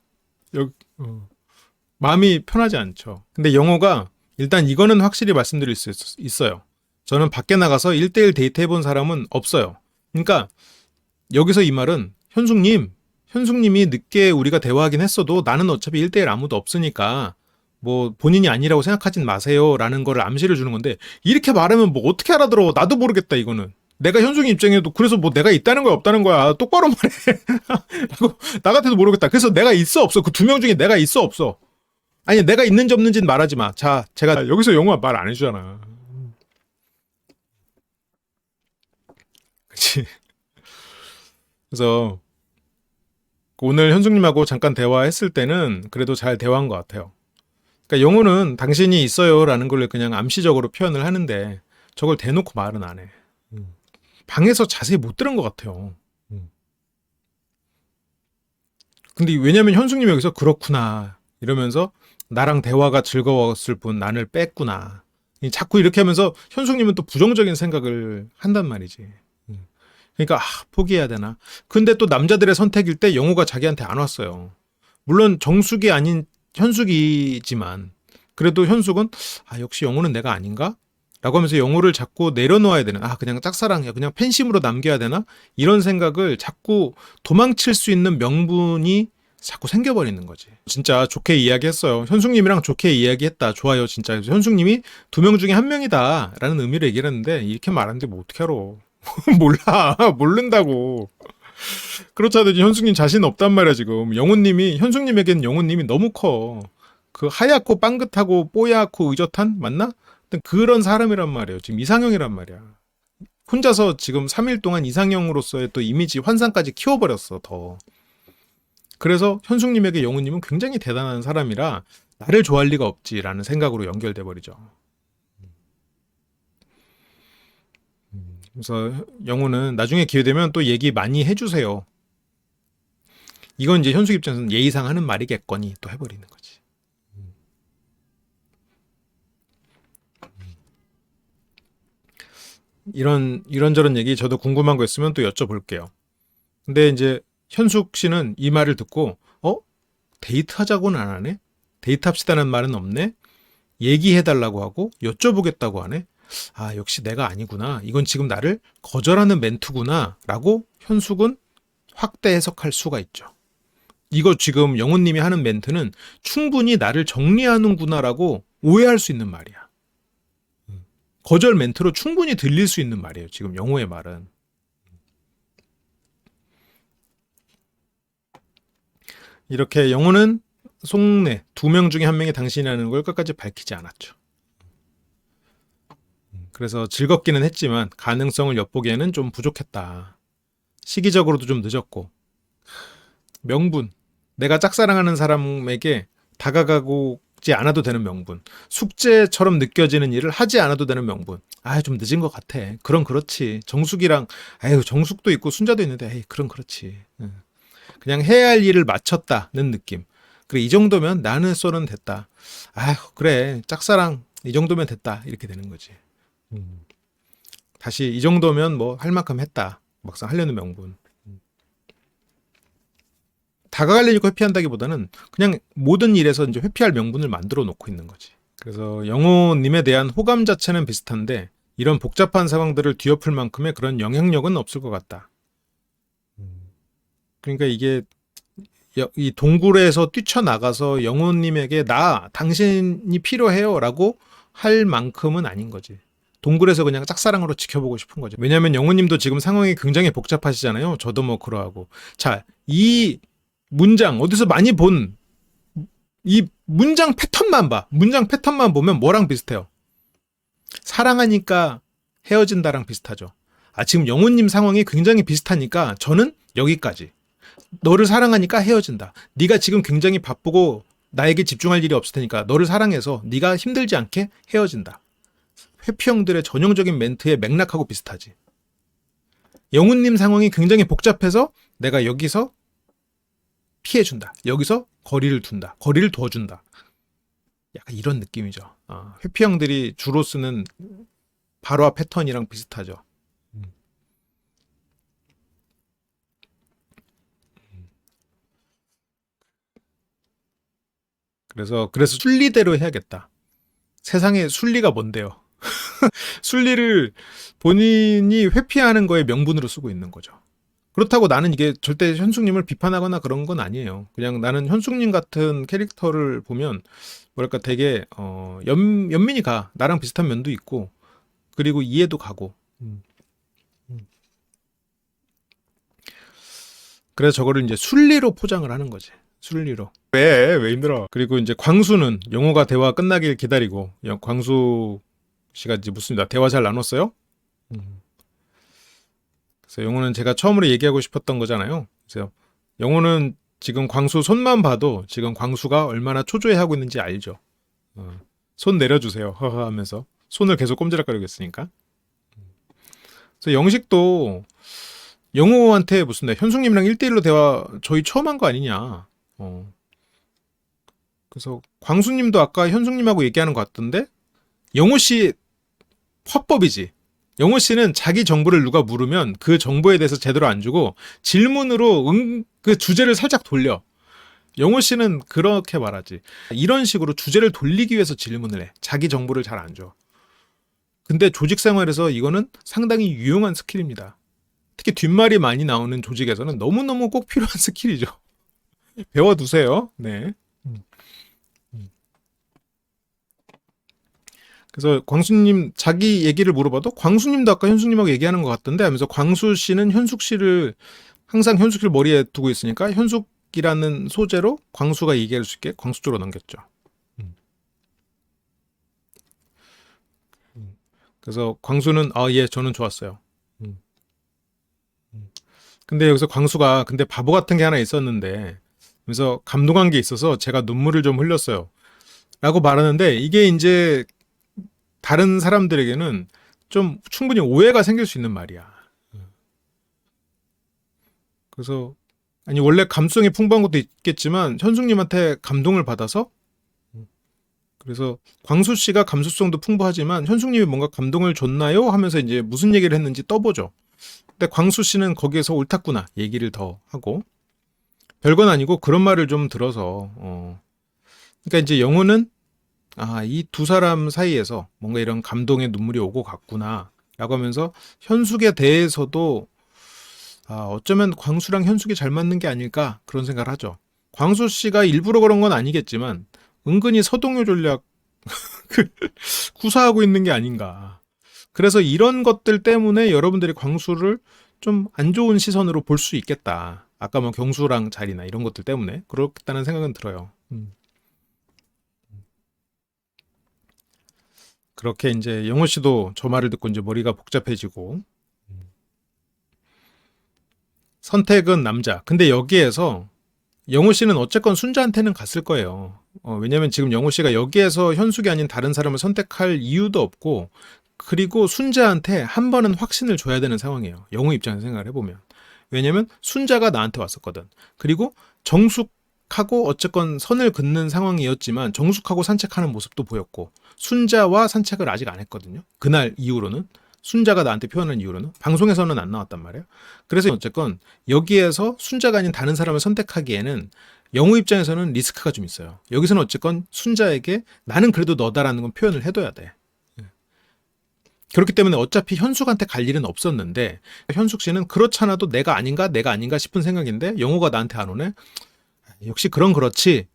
마음이 편하지 않죠. 근데 영호가 일단 이거는 확실히 말씀드릴 수 있어요. 저는 밖에 나가서 1대1 데이트 해본 사람은 없어요. 그러니까 여기서 이 말은 현숙님이 늦게 우리가 대화하긴 했어도 나는 어차피 1대1 아무도 없으니까 뭐 본인이 아니라고 생각하진 마세요 라는 거를 암시를 주는 건데 이렇게 말하면 뭐 어떻게 알아들어. 나도 모르겠다 이거는. 내가 현숙이 입장에도 그래서 뭐 내가 있다는 거야 없다는 거야 똑바로 말해. 라고 나 같아도 모르겠다. 그래서 내가 있어 없어. 그 2명 중에 내가 있어 없어. 아니 내가 있는지 없는지는 말하지 마. 자 제가 여기서 영호가 말 안 해주잖아. 그치. 그래서 오늘 현숙님하고 잠깐 대화했을 때는 그래도 잘 대화한 것 같아요. 그러니까 영호는 당신이 있어요 라는 걸 그냥 암시적으로 표현을 하는데 저걸 대놓고 말은 안 해. 방에서 자세히 못 들은 것 같아요. 근데 왜냐면 현숙님이 여기서 그렇구나 이러면서 나랑 대화가 즐거웠을 뿐 나를 뺐구나. 자꾸 이렇게 하면서 현숙님은 또 부정적인 생각을 한단 말이지. 그러니까 포기해야 되나. 근데 또 남자들의 선택일 때 영호가 자기한테 안 왔어요. 물론 정숙이 아닌 현숙이지만 그래도 현숙은 역시 영호는 내가 아닌가? 라고 하면서 영호를 자꾸 내려놓아야 되는 그냥 짝사랑이야 그냥 팬심으로 남겨야 되나? 이런 생각을 자꾸 도망칠 수 있는 명분이 자꾸 생겨버리는 거지. 진짜 좋게 이야기했어요. 현숙님이랑 좋게 이야기했다. 좋아요 진짜. 현숙님이 2명 중에 1명이다 라는 의미로 얘기를 했는데 이렇게 말하는데 뭐 어떻게 알아. 몰라. 모른다고. 그렇잖아요. 현숙님 자신 없단 말이야 지금. 현숙님에겐 영호님이 너무 커. 그 하얗고 빵긋하고 뽀얗고 의젓한 맞나? 그런 사람이란 말이에요. 지금 이상형이란 말이야. 혼자서 지금 3일 동안 이상형으로서의 또 이미지 환상까지 키워버렸어, 더. 그래서 현숙님에게 영호님은 굉장히 대단한 사람이라 나를 좋아할 리가 없지라는 생각으로 연결돼 버리죠. 그래서 영호는 나중에 기회 되면 또 얘기 많이 해주세요. 이건 이제 현숙 입장에서는 예의상 하는 말이겠거니 또 해버리는 거지. 이런저런 얘기 저도 궁금한 거 있으면 또 여쭤볼게요. 근데 이제 현숙 씨는 이 말을 듣고 데이트하자고는 안 하네? 데이트합시다는 말은 없네? 얘기해달라고 하고 여쭤보겠다고 하네? 아, 역시 내가 아니구나. 이건 지금 나를 거절하는 멘트구나. 라고 현숙은 확대 해석할 수가 있죠. 이거 지금 영호님이 하는 멘트는 충분히 나를 정리하는구나라고 오해할 수 있는 말이야. 거절 멘트로 충분히 들릴 수 있는 말이에요. 지금 영호의 말은. 이렇게 영호는 속내 2명 중에 1명이 당신이라는 걸 끝까지 밝히지 않았죠. 그래서 즐겁기는 했지만 가능성을 엿보기에는 좀 부족했다. 시기적으로도 좀 늦었고. 명분. 내가 짝사랑하는 사람에게 다가가지 않아도 되는 명분. 숙제처럼 느껴지는 일을 하지 않아도 되는 명분. 아, 좀 늦은 것 같아. 그럼 그렇지. 정숙이랑, 아유, 정숙도 있고 순자도 있는데, 에이, 그럼 그렇지. 그냥 해야 할 일을 마쳤다는 느낌. 그래, 이 정도면 나는 쏘는 됐다. 아휴, 그래. 짝사랑 이 정도면 됐다. 이렇게 되는 거지. 다시 이 정도면 뭐 할 만큼 했다. 막상 하려는 명분. 다가가려니까 회피한다기보다는 그냥 모든 일에서 이제 회피할 명분을 만들어 놓고 있는 거지. 그래서 영호님에 대한 호감 자체는 비슷한데 이런 복잡한 상황들을 뒤엎을 만큼의 그런 영향력은 없을 것 같다. 그러니까 이게 이 동굴에서 뛰쳐나가서 영호님에게 당신이 필요해요 라고 할 만큼은 아닌 거지. 동굴에서 그냥 짝사랑으로 지켜보고 싶은 거죠. 왜냐하면 영호님도 지금 상황이 굉장히 복잡하시잖아요. 저도 뭐 그러하고. 자, 이 문장 어디서 많이 본 이 문장 패턴만 봐. 문장 패턴만 보면 뭐랑 비슷해요? 사랑하니까 헤어진다랑 비슷하죠. 아, 지금 영호님 상황이 굉장히 비슷하니까 저는 여기까지. 너를 사랑하니까 헤어진다. 네가 지금 굉장히 바쁘고 나에게 집중할 일이 없을 테니까 너를 사랑해서 네가 힘들지 않게 헤어진다. 회피형들의 전형적인 멘트의 맥락하고 비슷하지. 영훈님 상황이 굉장히 복잡해서 내가 여기서 피해준다. 여기서 거리를 둔다. 거리를 둬준다. 약간 이런 느낌이죠. 회피형들이 주로 쓰는 발화 패턴이랑 비슷하죠. 그래서 순리대로 해야겠다. 세상에 순리가 뭔데요? 순리를 본인이 회피하는 거에 명분으로 쓰고 있는 거죠. 그렇다고 나는 이게 절대 현숙님을 비판하거나 그런 건 아니에요. 그냥 나는 현숙님 같은 캐릭터를 보면 뭐랄까 되게 연민이 가. 나랑 비슷한 면도 있고 그리고 이해도 가고. 그래서 저거를 이제 순리로 포장을 하는 거지. 순리로. 왜 힘들어? 그리고 이제 광수는 영호가 대화 끝나길 기다리고 광수 씨가 이제 묻습니다. 대화 잘 나눴어요? 그래서 영호는 제가 처음으로 얘기하고 싶었던 거잖아요. 그래서 영호는 지금 광수 손만 봐도 지금 광수가 얼마나 초조해하고 있는지 알죠. 손 내려주세요. 허허 하면서 손을 계속 꼼지락거리고 있으니까. 그래서 영식도 영호한테 무슨 현숙님이랑 1대1로 대화 저희 처음 한 거 아니냐. 그래서 광수님도 아까 현숙님하고 얘기하는 것 같던데 영호 씨 화법이지. 영호 씨는 자기 정보를 누가 물으면 그 정보에 대해서 제대로 안 주고 질문으로 그 주제를 살짝 돌려. 영호 씨는 그렇게 말하지. 이런 식으로 주제를 돌리기 위해서 질문을 해. 자기 정보를 잘 안 줘. 근데 조직 생활에서 이거는 상당히 유용한 스킬입니다. 특히 뒷말이 많이 나오는 조직에서는 너무너무 꼭 필요한 스킬이죠. 배워두세요. 네. 그래서 광수님 자기 얘기를 물어봐도 광수님도 아까 현숙님하고 얘기하는 것 같던데 하면서 광수 씨는 현숙 씨를 항상 현숙 씨를 머리에 두고 있으니까 현숙이라는 소재로 광수가 얘기할 수 있게 광수 쪽으로 넘겼죠. 그래서 광수는 예 저는 좋았어요. 근데 여기서 광수가 근데 바보 같은 게 하나 있었는데 그래서 감동한 게 있어서 제가 눈물을 좀 흘렸어요. 라고 말하는데 이게 이제 다른 사람들에게는 좀 충분히 오해가 생길 수 있는 말이야. 그래서 아니 원래 감성이 풍부한 것도 있겠지만 현숙님한테 감동을 받아서 그래서 광수 씨가 감수성도 풍부하지만 현숙님이 뭔가 감동을 줬나요? 하면서 이제 무슨 얘기를 했는지 떠보죠. 근데 광수 씨는 거기에서 옳았구나 얘기를 더 하고 별건 아니고 그런 말을 좀 들어서 그러니까 이제 영호는 이 두 사람 사이에서 뭔가 이런 감동의 눈물이 오고 갔구나 라고 하면서 현숙에 대해서도 어쩌면 광수랑 현숙이 잘 맞는 게 아닐까 그런 생각을 하죠. 광수 씨가 일부러 그런 건 아니겠지만 은근히 서동요 전략 구사하고 있는 게 아닌가. 그래서 이런 것들 때문에 여러분들이 광수를 좀 안 좋은 시선으로 볼 수 있겠다. 아까 뭐 경수랑 자리나 이런 것들 때문에 그렇겠다는 생각은 들어요. 그렇게 이제 영호 씨도 저 말을 듣고 이제 머리가 복잡해지고 선택은 남자. 근데 여기에서 영호 씨는 어쨌건 순자한테는 갔을 거예요. 왜냐면 지금 영호 씨가 여기에서 현숙이 아닌 다른 사람을 선택할 이유도 없고 그리고 순자한테 한 번은 확신을 줘야 되는 상황이에요. 영호 입장에서 생각을 해보면. 왜냐면 순자가 나한테 왔었거든. 그리고 정숙하고 어쨌건 선을 긋는 상황이었지만 정숙하고 산책하는 모습도 보였고 순자와 산책을 아직 안 했거든요. 그날 이후로는. 순자가 나한테 표현한 이유로는 방송에서는 안 나왔단 말이에요. 그래서 어쨌건 여기에서 순자가 아닌 다른 사람을 선택하기에는 영우 입장에서는 리스크가 좀 있어요. 여기서는 어쨌건 순자에게 나는 그래도 너다라는 건 표현을 해둬야 돼. 그렇기 때문에 어차피 현숙한테 갈 일은 없었는데 현숙 씨는 그렇잖아도 내가 아닌가 싶은 생각인데 영호가 나한테 안 오네. 역시 그렇지.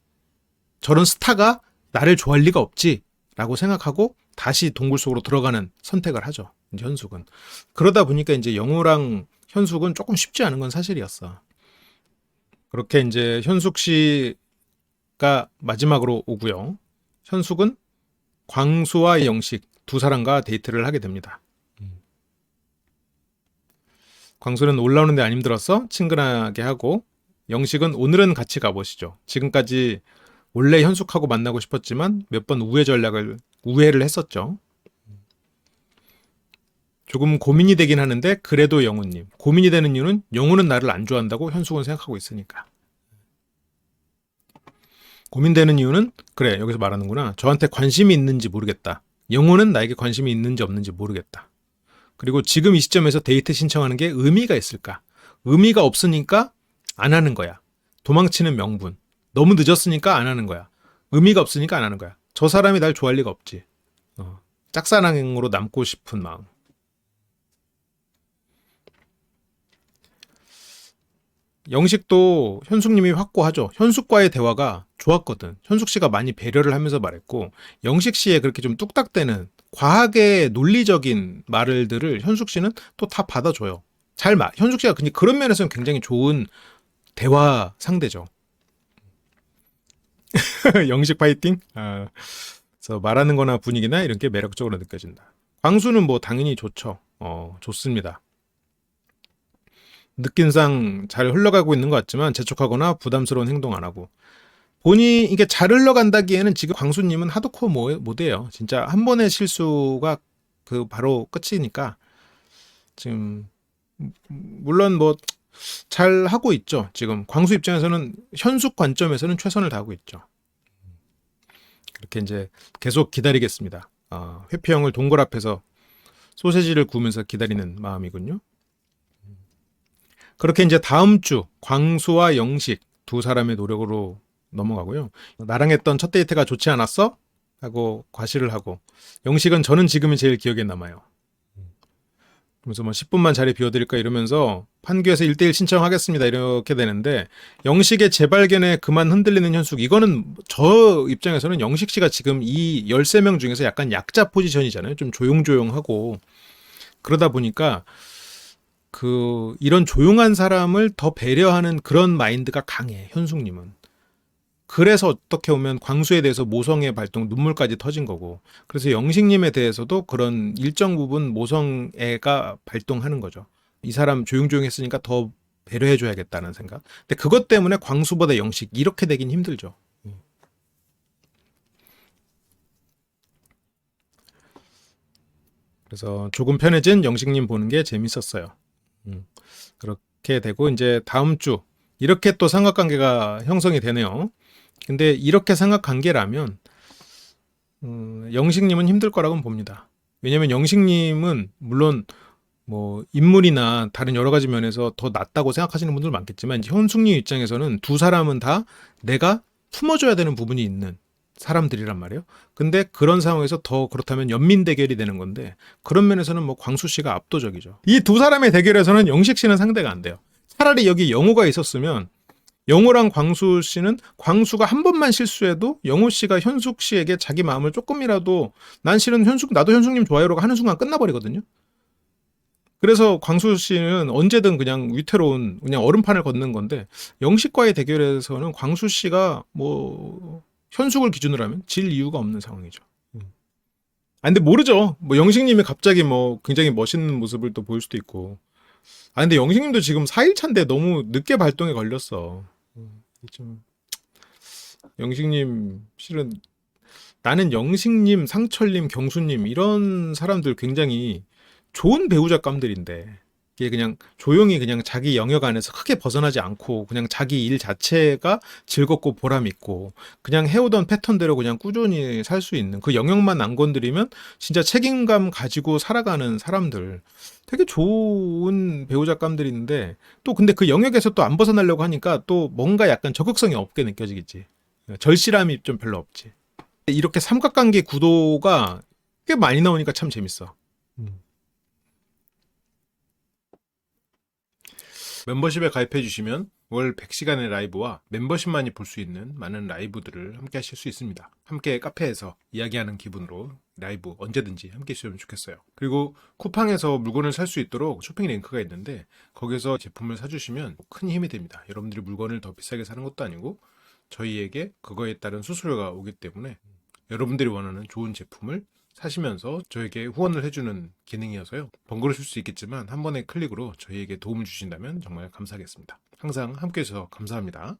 저런 스타가 나를 좋아할 리가 없지. 라고 생각하고 다시 동굴 속으로 들어가는 선택을 하죠. 이제 현숙은. 그러다 보니까 이제 영호랑 현숙은 조금 쉽지 않은 건 사실이었어. 그렇게 이제 현숙 씨가 마지막으로 오고요. 현숙은 광수와 영식 두 사람과 데이트를 하게 됩니다. 광수는 올라오는데 안 힘들었어? 친근하게 하고 영식은 오늘은 같이 가보시죠. 지금까지 원래 현숙하고 만나고 싶었지만 몇 번 우회를 했었죠. 조금 고민이 되긴 하는데 그래도 영우님. 고민이 되는 이유는 영우는 나를 안 좋아한다고 현숙은 생각하고 있으니까. 고민되는 이유는 그래 여기서 말하는구나. 저한테 관심이 있는지 모르겠다. 영우는 나에게 관심이 있는지 없는지 모르겠다. 그리고 지금 이 시점에서 데이트 신청하는 게 의미가 있을까? 의미가 없으니까 안 하는 거야. 도망치는 명분. 너무 늦었으니까 안 하는 거야. 의미가 없으니까 안 하는 거야. 저 사람이 날 좋아할 리가 없지. 짝사랑으로 남고 싶은 마음. 영식도 현숙님이 확고하죠. 현숙과의 대화가 좋았거든. 현숙 씨가 많이 배려를 하면서 말했고 영식 씨의 그렇게 좀 뚝딱대는 과하게 논리적인 말들을 현숙 씨는 또 다 받아줘요. 현숙 씨가 그런 면에서는 굉장히 좋은 대화 상대죠. 영식 파이팅? 그래서 말하는 거나 분위기나 이런 게 매력적으로 느껴진다. 광수는 뭐 당연히 좋죠. 좋습니다. 느낌상 잘 흘러가고 있는 것 같지만 재촉하거나 부담스러운 행동 안 하고 이게 잘 흘러간다기에는 지금 광수님은 하드코어 모드예요. 진짜 한 번의 실수가 바로 끝이니까 지금 물론 뭐 잘 하고 있죠. 지금 광수 입장에서는 현숙 관점에서는 최선을 다하고 있죠. 그렇게 이제 계속 기다리겠습니다. 회피형을 동굴 앞에서 소세지를 구우면서 기다리는 마음이군요. 그렇게 이제 다음 주 광수와 영식 두 사람의 노력으로 넘어가고요. 나랑 했던 첫 데이트가 좋지 않았어? 하고 과시를 하고 영식은 저는 지금이 제일 기억에 남아요. 그래서 뭐 10분만 자리 비워드릴까 이러면서 판교에서 1대1 신청하겠습니다 이렇게 되는데 영식의 재발견에 그만 흔들리는 현숙 이거는 저 입장에서는 영식 씨가 지금 이 13명 중에서 약간 약자 포지션이잖아요. 좀 조용조용하고 그러다 보니까 이런 조용한 사람을 더 배려하는 그런 마인드가 강해 현숙님은. 그래서 어떻게 보면 광수에 대해서 모성의 발동 눈물까지 터진 거고 그래서 영식님에 대해서도 그런 일정 부분 모성애가 발동하는 거죠. 이 사람 조용조용 했으니까 더 배려해줘야겠다는 생각. 근데 그것 때문에 광수보다 영식 이렇게 되긴 힘들죠. 그래서 조금 편해진 영식님 보는 게 재밌었어요. 그렇게 되고 이제 다음 주 이렇게 또 삼각관계가 형성이 되네요. 근데 이렇게 삼각관계라면 영식님은 힘들 거라고는 봅니다. 왜냐면 영식님은 물론 뭐 인물이나 다른 여러 가지 면에서 더 낫다고 생각하시는 분들 많겠지만 이제 현숙님 입장에서는 두 사람은 다 내가 품어줘야 되는 부분이 있는 사람들이란 말이에요. 근데 그런 상황에서 더 그렇다면 연민 대결이 되는 건데 그런 면에서는 뭐 광수 씨가 압도적이죠. 이 두 사람의 대결에서는 영식 씨는 상대가 안 돼요. 차라리 여기 영호가 있었으면 영호랑 광수 씨는 광수가 한 번만 실수해도 영호 씨가 현숙 씨에게 자기 마음을 조금이라도 난 실은 나도 현숙님 좋아요라고 하는 순간 끝나버리거든요. 그래서 광수 씨는 언제든 그냥 위태로운 그냥 얼음판을 걷는 건데 영식과의 대결에서는 광수 씨가 뭐 현숙을 기준으로 하면 질 이유가 없는 상황이죠. 근데 모르죠. 뭐 영식님이 갑자기 뭐 굉장히 멋있는 모습을 또 보일 수도 있고. 근데 영식님도 지금 4일차인데 너무 늦게 발동에 걸렸어. 좀 영식님 실은 나는 영식님, 상철님, 경수님 이런 사람들 굉장히 좋은 배우작감들인데 이게 그냥 조용히 그냥 자기 영역 안에서 크게 벗어나지 않고 그냥 자기 일 자체가 즐겁고 보람 있고 그냥 해오던 패턴대로 그냥 꾸준히 살 수 있는 그 영역만 안 건드리면 진짜 책임감 가지고 살아가는 사람들 되게 좋은 배우작감들인데 또 근데 그 영역에서 또 안 벗어나려고 하니까 또 뭔가 약간 적극성이 없게 느껴지겠지. 절실함이 좀 별로 없지. 이렇게 삼각관계 구도가 꽤 많이 나오니까 참 재밌어. 멤버십에 가입해 주시면 월 100시간의 라이브와 멤버십만이 볼 수 있는 많은 라이브들을 함께 하실 수 있습니다. 함께 카페에서 이야기하는 기분으로 라이브 언제든지 함께 해주시면 좋겠어요. 그리고 쿠팡에서 물건을 살 수 있도록 쇼핑 링크가 있는데 거기서 제품을 사주시면 큰 힘이 됩니다. 여러분들이 물건을 더 비싸게 사는 것도 아니고 저희에게 그거에 따른 수수료가 오기 때문에 여러분들이 원하는 좋은 제품을 사시면서 저에게 후원을 해주는 기능이어서요. 번거로우실 수 있겠지만 한 번의 클릭으로 저희에게 도움을 주신다면 정말 감사하겠습니다. 항상 함께 해주셔서 감사합니다.